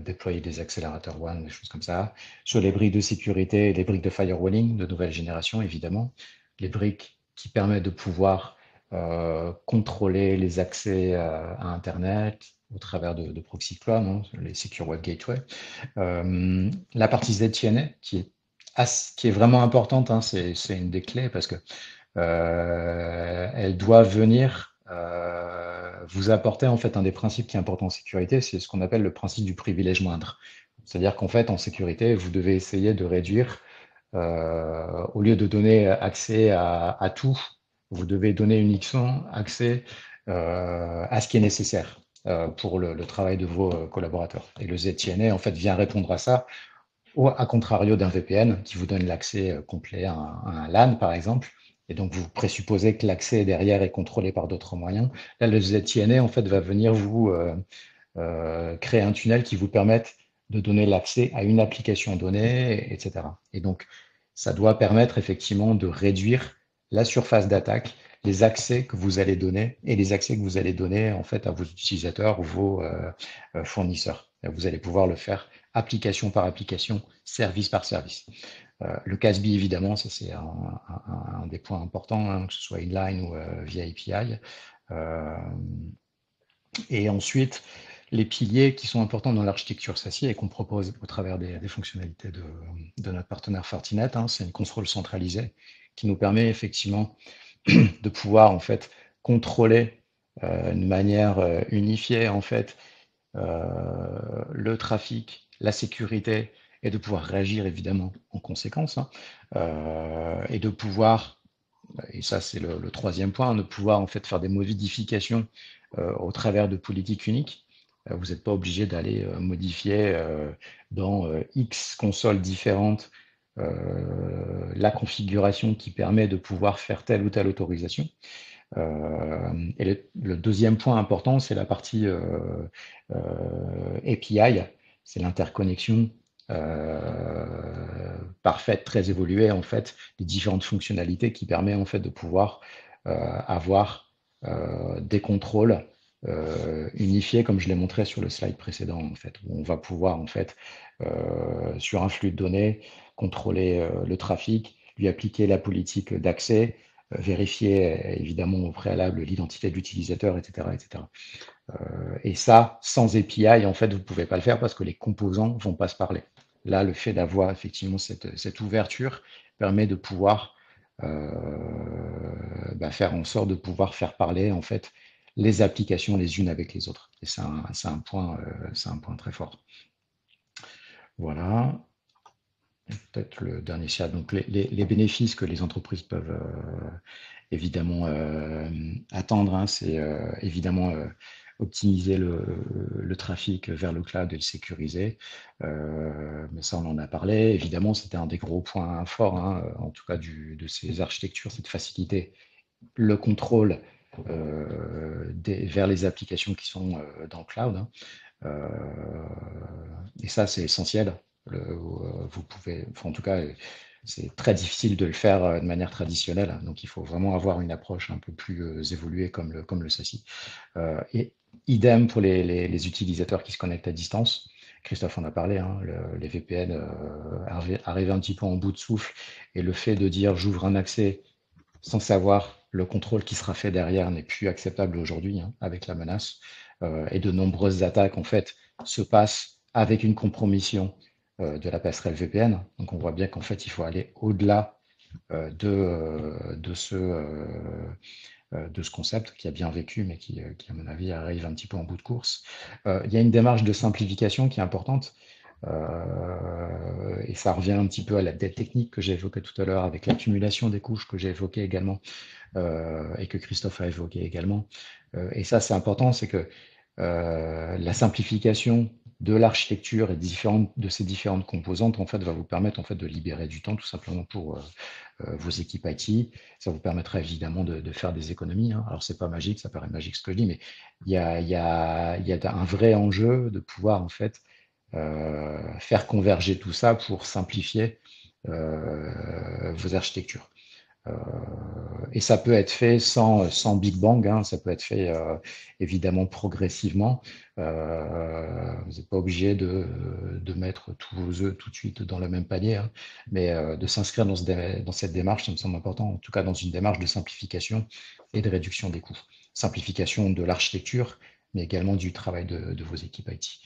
déployer des accélérateurs WAN, des choses comme ça. Sur les briques de sécurité, les briques de firewalling de nouvelle génération, évidemment. Les briques qui permettent de pouvoir contrôler les accès à Internet, au travers de proxy cloud, hein, les Secure Web Gateway. La partie ZTNA qui est vraiment importante, hein, c'est une des clés parce que elle doit venir vous apporter en fait un des principes qui est important en sécurité, c'est ce qu'on appelle le principe du privilège moindre. C'est-à-dire qu'en fait, en sécurité, vous devez essayer de réduire, au lieu de donner accès à tout, vous devez donner uniquement accès à ce qui est nécessaire pour le travail de vos collaborateurs. Et le ZTNA, en fait, vient répondre à ça, à contrario d'un VPN qui vous donne l'accès complet à un LAN, par exemple. Et donc, vous présupposez que l'accès derrière est contrôlé par d'autres moyens. Là, le ZTNA, en fait, va venir vous créer un tunnel qui vous permette de donner l'accès à une application donnée, etc. Et donc, ça doit permettre effectivement de réduire la surface d'attaque, les accès que vous allez donner et les accès que vous allez donner en fait à vos utilisateurs ou vos fournisseurs. Vous allez pouvoir le faire application par application, service par service. Le CASB, évidemment, ça c'est un des points importants, hein, que ce soit inline ou via API. Et ensuite, les piliers qui sont importants dans l'architecture SASI et qu'on propose au travers des fonctionnalités de notre partenaire Fortinet, hein, c'est une console centralisée qui nous permet effectivement de pouvoir en fait contrôler de manière unifiée en fait le trafic, la sécurité et de pouvoir réagir évidemment en conséquence, hein, et de pouvoir, et ça c'est le troisième point, de pouvoir en fait faire des modifications au travers de politiques uniques. Vous n'êtes pas obligé d'aller modifier dans X consoles différentes la configuration qui permet de pouvoir faire telle ou telle autorisation. Et le deuxième point important, c'est la partie API, c'est l'interconnexion parfaite, très évoluée en fait, des différentes fonctionnalités qui permet en fait de pouvoir avoir des contrôles unifiés, comme je l'ai montré sur le slide précédent en fait, où on va pouvoir en fait sur un flux de données contrôler le trafic, lui appliquer la politique d'accès, vérifier évidemment au préalable l'identité de l'utilisateur, etc., etc. Et ça, sans API, en fait, vous ne pouvez pas le faire parce que les composants ne vont pas se parler. Là, le fait d'avoir effectivement cette ouverture permet de pouvoir faire en sorte de pouvoir faire parler en fait les applications les unes avec les autres. Et c'est un point très fort. Voilà. Peut-être le dernier slide. Donc les bénéfices que les entreprises peuvent évidemment attendre, hein, c'est évidemment optimiser le trafic vers le cloud et le sécuriser. Mais ça, on en a parlé. Évidemment, c'était un des gros points forts, hein, en tout cas de ces architectures, c'est de faciliter le contrôle vers les applications qui sont dans le cloud, hein. Et ça, c'est essentiel. Vous pouvez, enfin, en tout cas, c'est très difficile de le faire de manière traditionnelle. Donc, il faut vraiment avoir une approche un peu plus évoluée comme le SASI. Et idem pour les utilisateurs qui se connectent à distance. Christophe en a parlé, hein, les VPN arrivent un petit peu en bout de souffle. Et le fait de dire j'ouvre un accès sans savoir le contrôle qui sera fait derrière n'est plus acceptable aujourd'hui, hein, avec la menace. Et de nombreuses attaques, en fait, se passent avec une compromission de la passerelle VPN. Donc, on voit bien qu'en fait, il faut aller au-delà de ce concept qui a bien vécu, mais qui, à mon avis, arrive un petit peu en bout de course. Il y a une démarche de simplification qui est importante. Et ça revient un petit peu à la dette technique que j'ai évoquée tout à l'heure, avec l'accumulation des couches que j'ai évoquées également, et que Christophe a évoqué également. Et ça, c'est important, c'est que la simplification de l'architecture et de ces différentes composantes en fait va vous permettre en fait de libérer du temps tout simplement pour vos équipes IT. Ça vous permettra évidemment de faire des économies, hein. Alors c'est pas magique, ça paraît magique ce que je dis, mais il y a un vrai enjeu de pouvoir en fait faire converger tout ça pour simplifier vos architectures. Et ça peut être fait sans Big Bang, hein, ça peut être fait évidemment progressivement. Vous n'êtes pas obligé de mettre tous vos œufs tout de suite dans le même panier, hein, mais de s'inscrire dans cette démarche, ça me semble important, en tout cas dans une démarche de simplification et de réduction des coûts. Simplification de l'architecture, mais également du travail de vos équipes IT.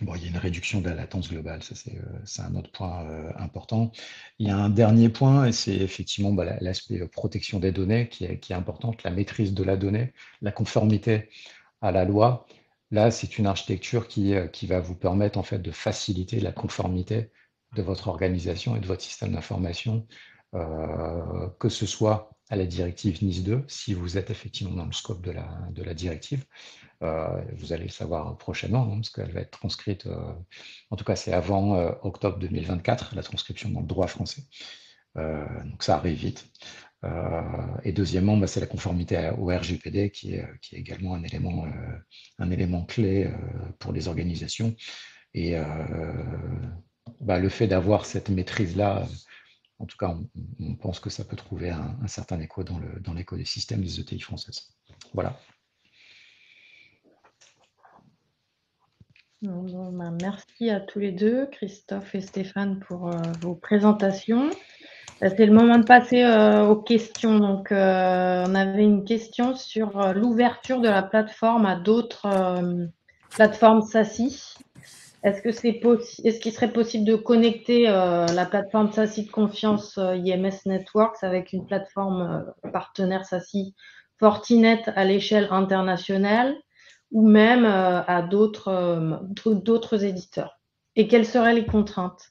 Bon, il y a une réduction de la latence globale, ça c'est un autre point important. Il y a un dernier point, et c'est effectivement l'aspect protection des données qui est importante, la maîtrise de la donnée, la conformité à la loi. Là, c'est une architecture qui va vous permettre en fait de faciliter la conformité de votre organisation et de votre système d'information, que ce soit à la directive NIS 2, si vous êtes effectivement dans le scope de la directive. Vous allez le savoir prochainement, hein, parce qu'elle va être transcrite, en tout cas c'est avant octobre 2024, la transcription dans le droit français. Donc ça arrive vite. Et deuxièmement, c'est la conformité au RGPD qui est également un élément clé pour les organisations. Et le fait d'avoir cette maîtrise-là, en tout cas, on pense que ça peut trouver un certain écho dans l'écosystème des ETI françaises. Voilà. Merci à tous les deux, Christophe et Stéphane, pour vos présentations. C'est le moment de passer aux questions. Donc, on avait une question sur l'ouverture de la plateforme à d'autres plateformes SASI. Est-ce qu'il serait possible de connecter la plateforme SASI de confiance IMS Networks avec une plateforme partenaire SASI Fortinet à l'échelle internationale ou même à d'autres éditeurs? Et quelles seraient les contraintes?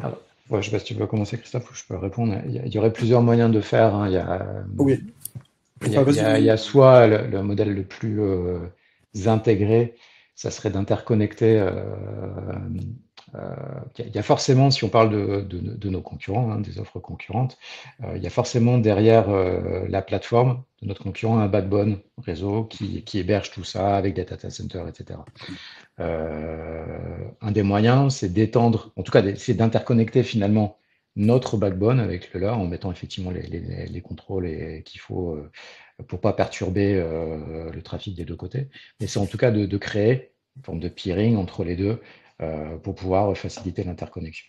Alors, je ne sais pas si tu veux commencer, Christophe, ou je peux répondre. Il y aurait plusieurs moyens de faire. Hein. Oui. Il y a soit le modèle le plus intégré, ça serait d'interconnecter. Il y a forcément, si on parle de nos concurrents, hein, des offres concurrentes, il y a forcément derrière la plateforme de notre concurrent un backbone réseau qui héberge tout ça avec des data centers, etc. Un des moyens, c'est d'étendre, en tout cas, c'est d'interconnecter finalement notre backbone avec le leur en mettant effectivement les contrôles qu'il faut pour pas perturber le trafic des deux côtés. Mais c'est en tout cas de créer une forme de peering entre les deux pour pouvoir faciliter l'interconnexion.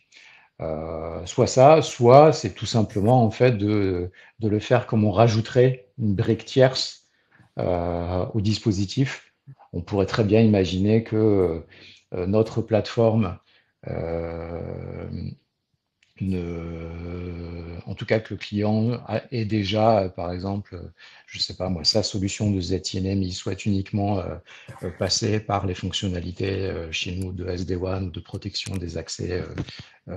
Soit ça, soit c'est tout simplement en fait de le faire comme on rajouterait une brique tierce au dispositif. On pourrait très bien imaginer que notre plateforme en tout cas que le client ait déjà, par exemple, je ne sais pas moi, sa solution de ZTNM, il souhaite uniquement passer par les fonctionnalités chez nous de SD-WAN ou de protection des accès vers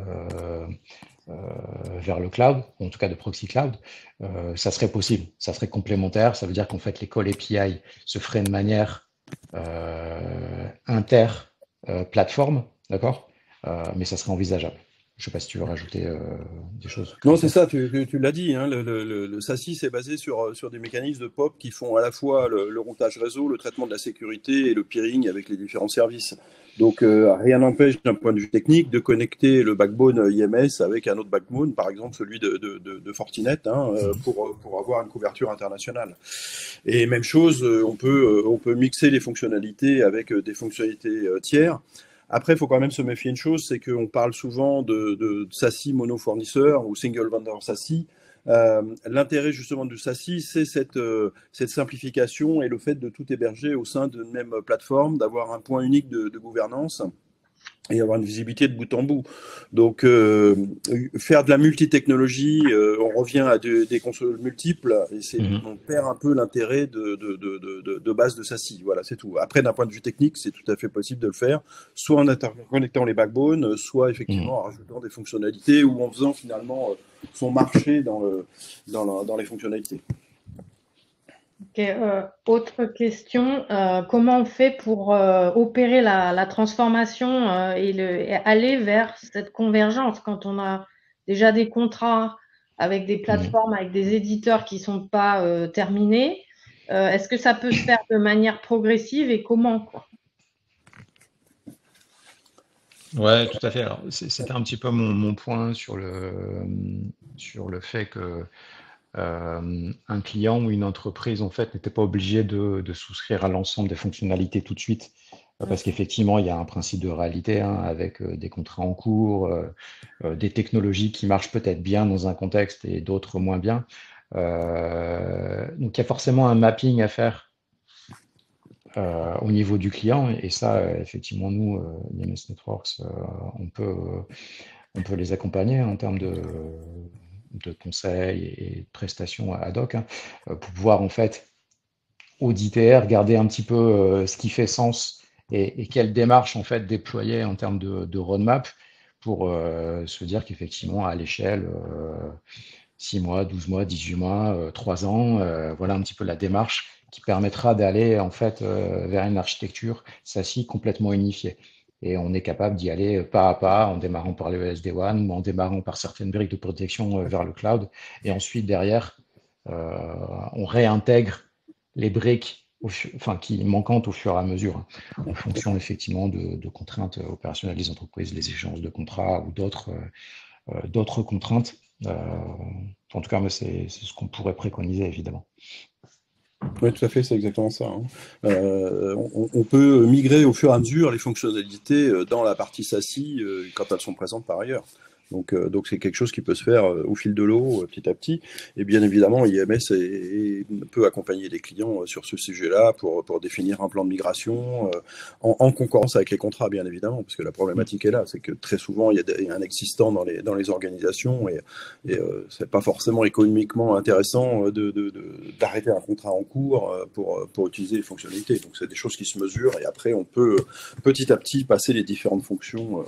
le cloud, en tout cas de proxy cloud, ça serait possible, ça serait complémentaire, ça veut dire qu'en fait les call API se feraient de manière inter-plateforme, d'accord, mais ça serait envisageable. Je ne sais pas si tu veux rajouter des choses. Non, c'est ça, tu l'as dit, hein, le SASI c'est basé sur des mécanismes de POP qui font à la fois le routage réseau, le traitement de la sécurité et le peering avec les différents services. Donc rien n'empêche d'un point de vue technique de connecter le backbone IMS avec un autre backbone, par exemple celui de Fortinet, hein, pour avoir une couverture internationale. Et même chose, on peut mixer les fonctionnalités avec des fonctionnalités tiers. Après, il faut quand même se méfier une chose, c'est qu'on parle souvent de SASI mono-fournisseur ou single vendor SASI. L'intérêt justement du SASI, c'est cette simplification et le fait de tout héberger au sein d'une même plateforme, d'avoir un point unique de gouvernance et avoir une visibilité de bout en bout. Donc, faire de la multitechnologie, on revient à des consoles multiples, et on perd un peu l'intérêt de base de SASI. Voilà, c'est tout. Après, d'un point de vue technique, c'est tout à fait possible de le faire, soit en interconnectant les backbones, soit effectivement en rajoutant des fonctionnalités ou en faisant finalement son marché dans les fonctionnalités. Ok, autre question, comment on fait pour opérer la transformation et aller vers cette convergence quand on a déjà des contrats avec des plateformes, avec des éditeurs qui ne sont pas terminés? Est-ce que ça peut se faire de manière progressive et comment, quoi? Ouais, tout à fait. Alors, c'était un petit peu mon point sur le fait que un client ou une entreprise en fait n'était pas obligé de souscrire à l'ensemble des fonctionnalités tout de suite parce qu'effectivement il y a un principe de réalité hein, avec des contrats en cours, des technologies qui marchent peut-être bien dans un contexte et d'autres moins bien. Donc, il y a forcément un mapping à faire au niveau du client. Et ça, effectivement, nous, IMS Networks, on peut les accompagner en termes de conseils et de prestations ad hoc, hein, pour pouvoir en fait auditer, regarder un petit peu ce qui fait sens et quelle démarche en fait déployer en termes de roadmap pour se dire qu'effectivement à l'échelle 6 mois, 12 mois, 18 mois, 3 ans, voilà un petit peu la démarche qui permettra d'aller en fait vers une architecture SASI complètement unifiée. Et on est capable d'y aller pas à pas, en démarrant par le SD-WAN ou en démarrant par certaines briques de protection vers le cloud. Et ensuite, derrière, on réintègre les briques qui manquantes au fur et à mesure, hein, en fonction effectivement de contraintes opérationnelles des entreprises, les échéances de contrats ou d'autres contraintes. En tout cas, c'est ce qu'on pourrait préconiser, évidemment. Oui, tout à fait, c'est exactement ça, hein. On peut migrer au fur et à mesure les fonctionnalités dans la partie SASI quand elles sont présentes par ailleurs. Donc c'est quelque chose qui peut se faire au fil de l'eau, petit à petit. Et bien évidemment, IMS peut accompagner les clients sur ce sujet-là pour définir un plan de migration en concurrence avec les contrats, bien évidemment, parce que la problématique est là, c'est que très souvent il y a un existant dans les organisations et c'est pas forcément économiquement intéressant d'arrêter un contrat en cours pour utiliser les fonctionnalités. Donc c'est des choses qui se mesurent et après on peut petit à petit passer les différentes fonctions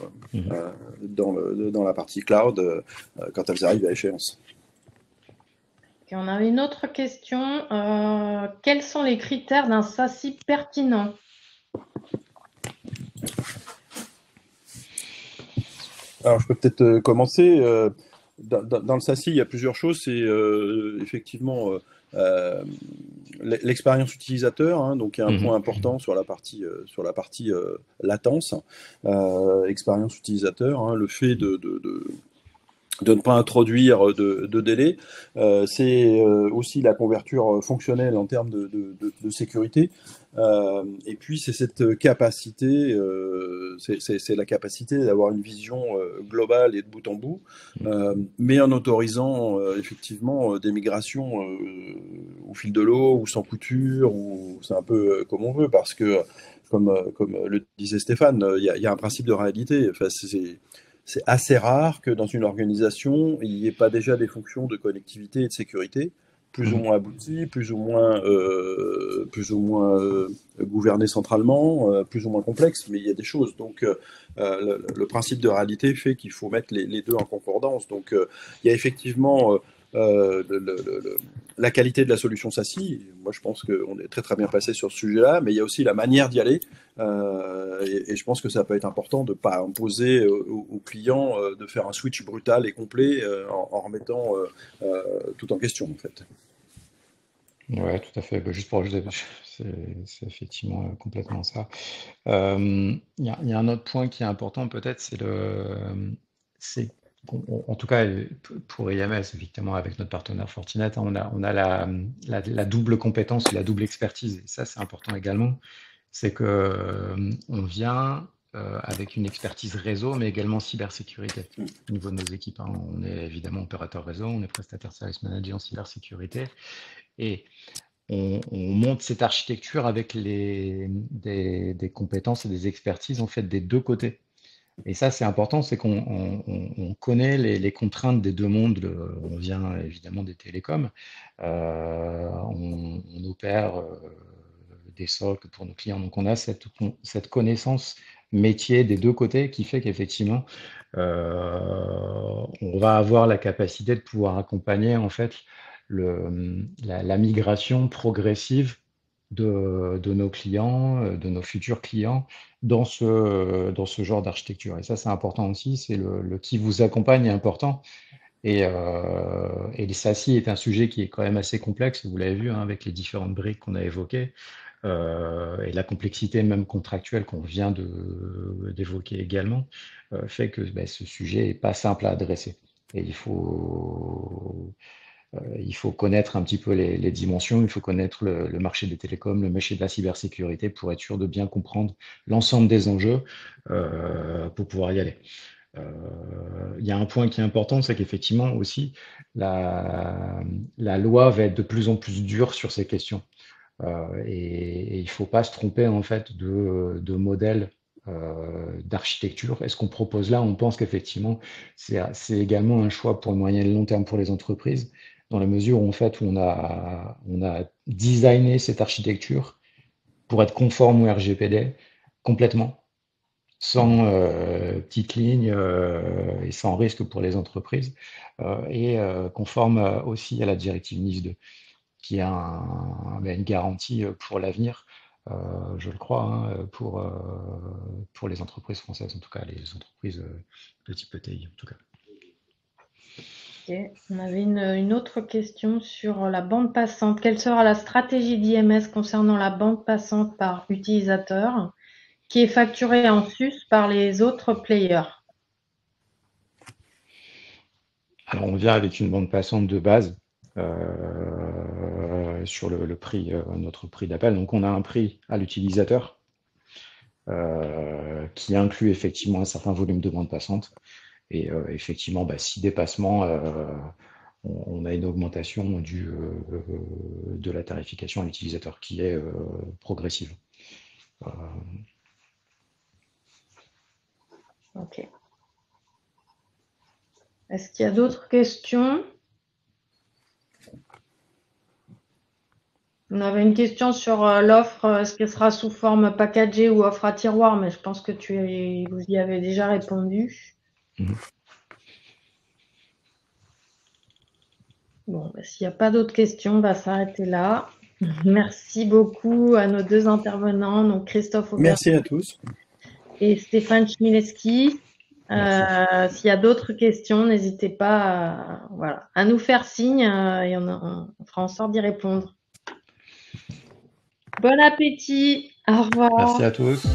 dans la partie cloud quand elles arrivent à échéance. Et on a une autre question. Quels sont les critères d'un SASI pertinent? Alors je peux peut-être commencer. Dans le SASI, il y a plusieurs choses. C'est effectivement l'expérience utilisateur, hein, donc il y a un point important sur la partie latence, expérience utilisateur, hein, le fait de ne pas introduire de délai. C'est aussi la couverture fonctionnelle en termes de sécurité. Et puis c'est cette capacité, c'est la capacité d'avoir une vision globale et de bout en bout, mais en autorisant effectivement des migrations au fil de l'eau ou sans couture, ou c'est un peu comme on veut, parce que comme le disait Stéphane, il y a un principe de réalité. Enfin, c'est assez rare que dans une organisation, il n'y ait pas déjà des fonctions de connectivité et de sécurité, plus ou moins abouties, plus ou moins gouvernées centralement, plus ou moins complexes, mais il y a des choses. Donc, le principe de réalité fait qu'il faut mettre les deux en concordance. Donc, il y a effectivement la qualité de la solution SASI. Moi, je pense qu'on est très très bien passé sur ce sujet-là, mais il y a aussi la manière d'y aller. Et je pense que ça peut être important de ne pas imposer aux clients de faire un switch brutal et complet en remettant tout en question, en fait. Ouais, tout à fait. Bah, juste pour ajouter, c'est effectivement complètement ça. Il y a un autre point qui est important peut-être, c'est en tout cas pour IMS, effectivement, avec notre partenaire Fortinet, on a la double compétence et la double expertise. Et ça, c'est important également. C'est que on vient avec une expertise réseau, mais également cybersécurité au niveau de nos équipes, hein. On est évidemment opérateur réseau, on est prestataire service manager en cybersécurité. Et on monte cette architecture avec des compétences et des expertises en fait des deux côtés. Et ça, c'est important, c'est qu'on connaît les contraintes des deux mondes. On vient évidemment des télécoms, on opère des SOC pour nos clients. Donc, on a cette connaissance métier des deux côtés qui fait qu'effectivement, on va avoir la capacité de pouvoir accompagner en fait la migration progressive de nos clients, de nos futurs clients dans ce genre d'architecture. Et ça, c'est important aussi, c'est le qui vous accompagne est important. Et les SASI est un sujet qui est quand même assez complexe, vous l'avez vu, hein, avec les différentes briques qu'on a évoquées, et la complexité même contractuelle qu'on vient d'évoquer également, fait que ce sujet n'est pas simple à adresser. Et il faut connaître un petit peu les dimensions, il faut connaître le marché des télécoms, le marché de la cybersécurité pour être sûr de bien comprendre l'ensemble des enjeux pour pouvoir y aller. il y a un point qui est important, c'est qu'effectivement aussi, la loi va être de plus en plus dure sur ces questions. Et il ne faut pas se tromper en fait de modèle d'architecture. Et ce qu'on propose là, on pense qu'effectivement, c'est également un choix pour le moyen et le long terme pour les entreprises, dans la mesure où en fait, on a designé cette architecture pour être conforme au RGPD complètement, sans petite ligne et sans risque pour les entreprises, et conforme aussi à la directive NIS 2, qui a une garantie pour l'avenir, je le crois, hein, pour les entreprises françaises, en tout cas les entreprises de type ETI, en tout cas. Okay. On avait une autre question sur la bande passante. Quelle sera la stratégie d'IMS concernant la bande passante par utilisateur qui est facturée en sus par les autres players? Alors on vient avec une bande passante de base sur le prix, notre prix d'appel. Donc on a un prix à l'utilisateur qui inclut effectivement un certain volume de bande passante. Et effectivement, si dépassement, on a une augmentation de la tarification à l'utilisateur qui est progressive. Ok. Est-ce qu'il y a d'autres questions? On avait une question sur l'offre, est-ce qu'elle sera sous forme packagée ou offre à tiroir, mais je pense que vous y avez déjà répondu. Bon, s'il n'y a pas d'autres questions, on va s'arrêter là. Merci beaucoup à nos deux intervenants, donc Christophe Aubert. Merci à tous. Et Stéphane Chmielewski. S'il y a d'autres questions, n'hésitez pas à nous faire signe et on fera en sorte d'y répondre. Bon appétit. Au revoir. Merci à tous.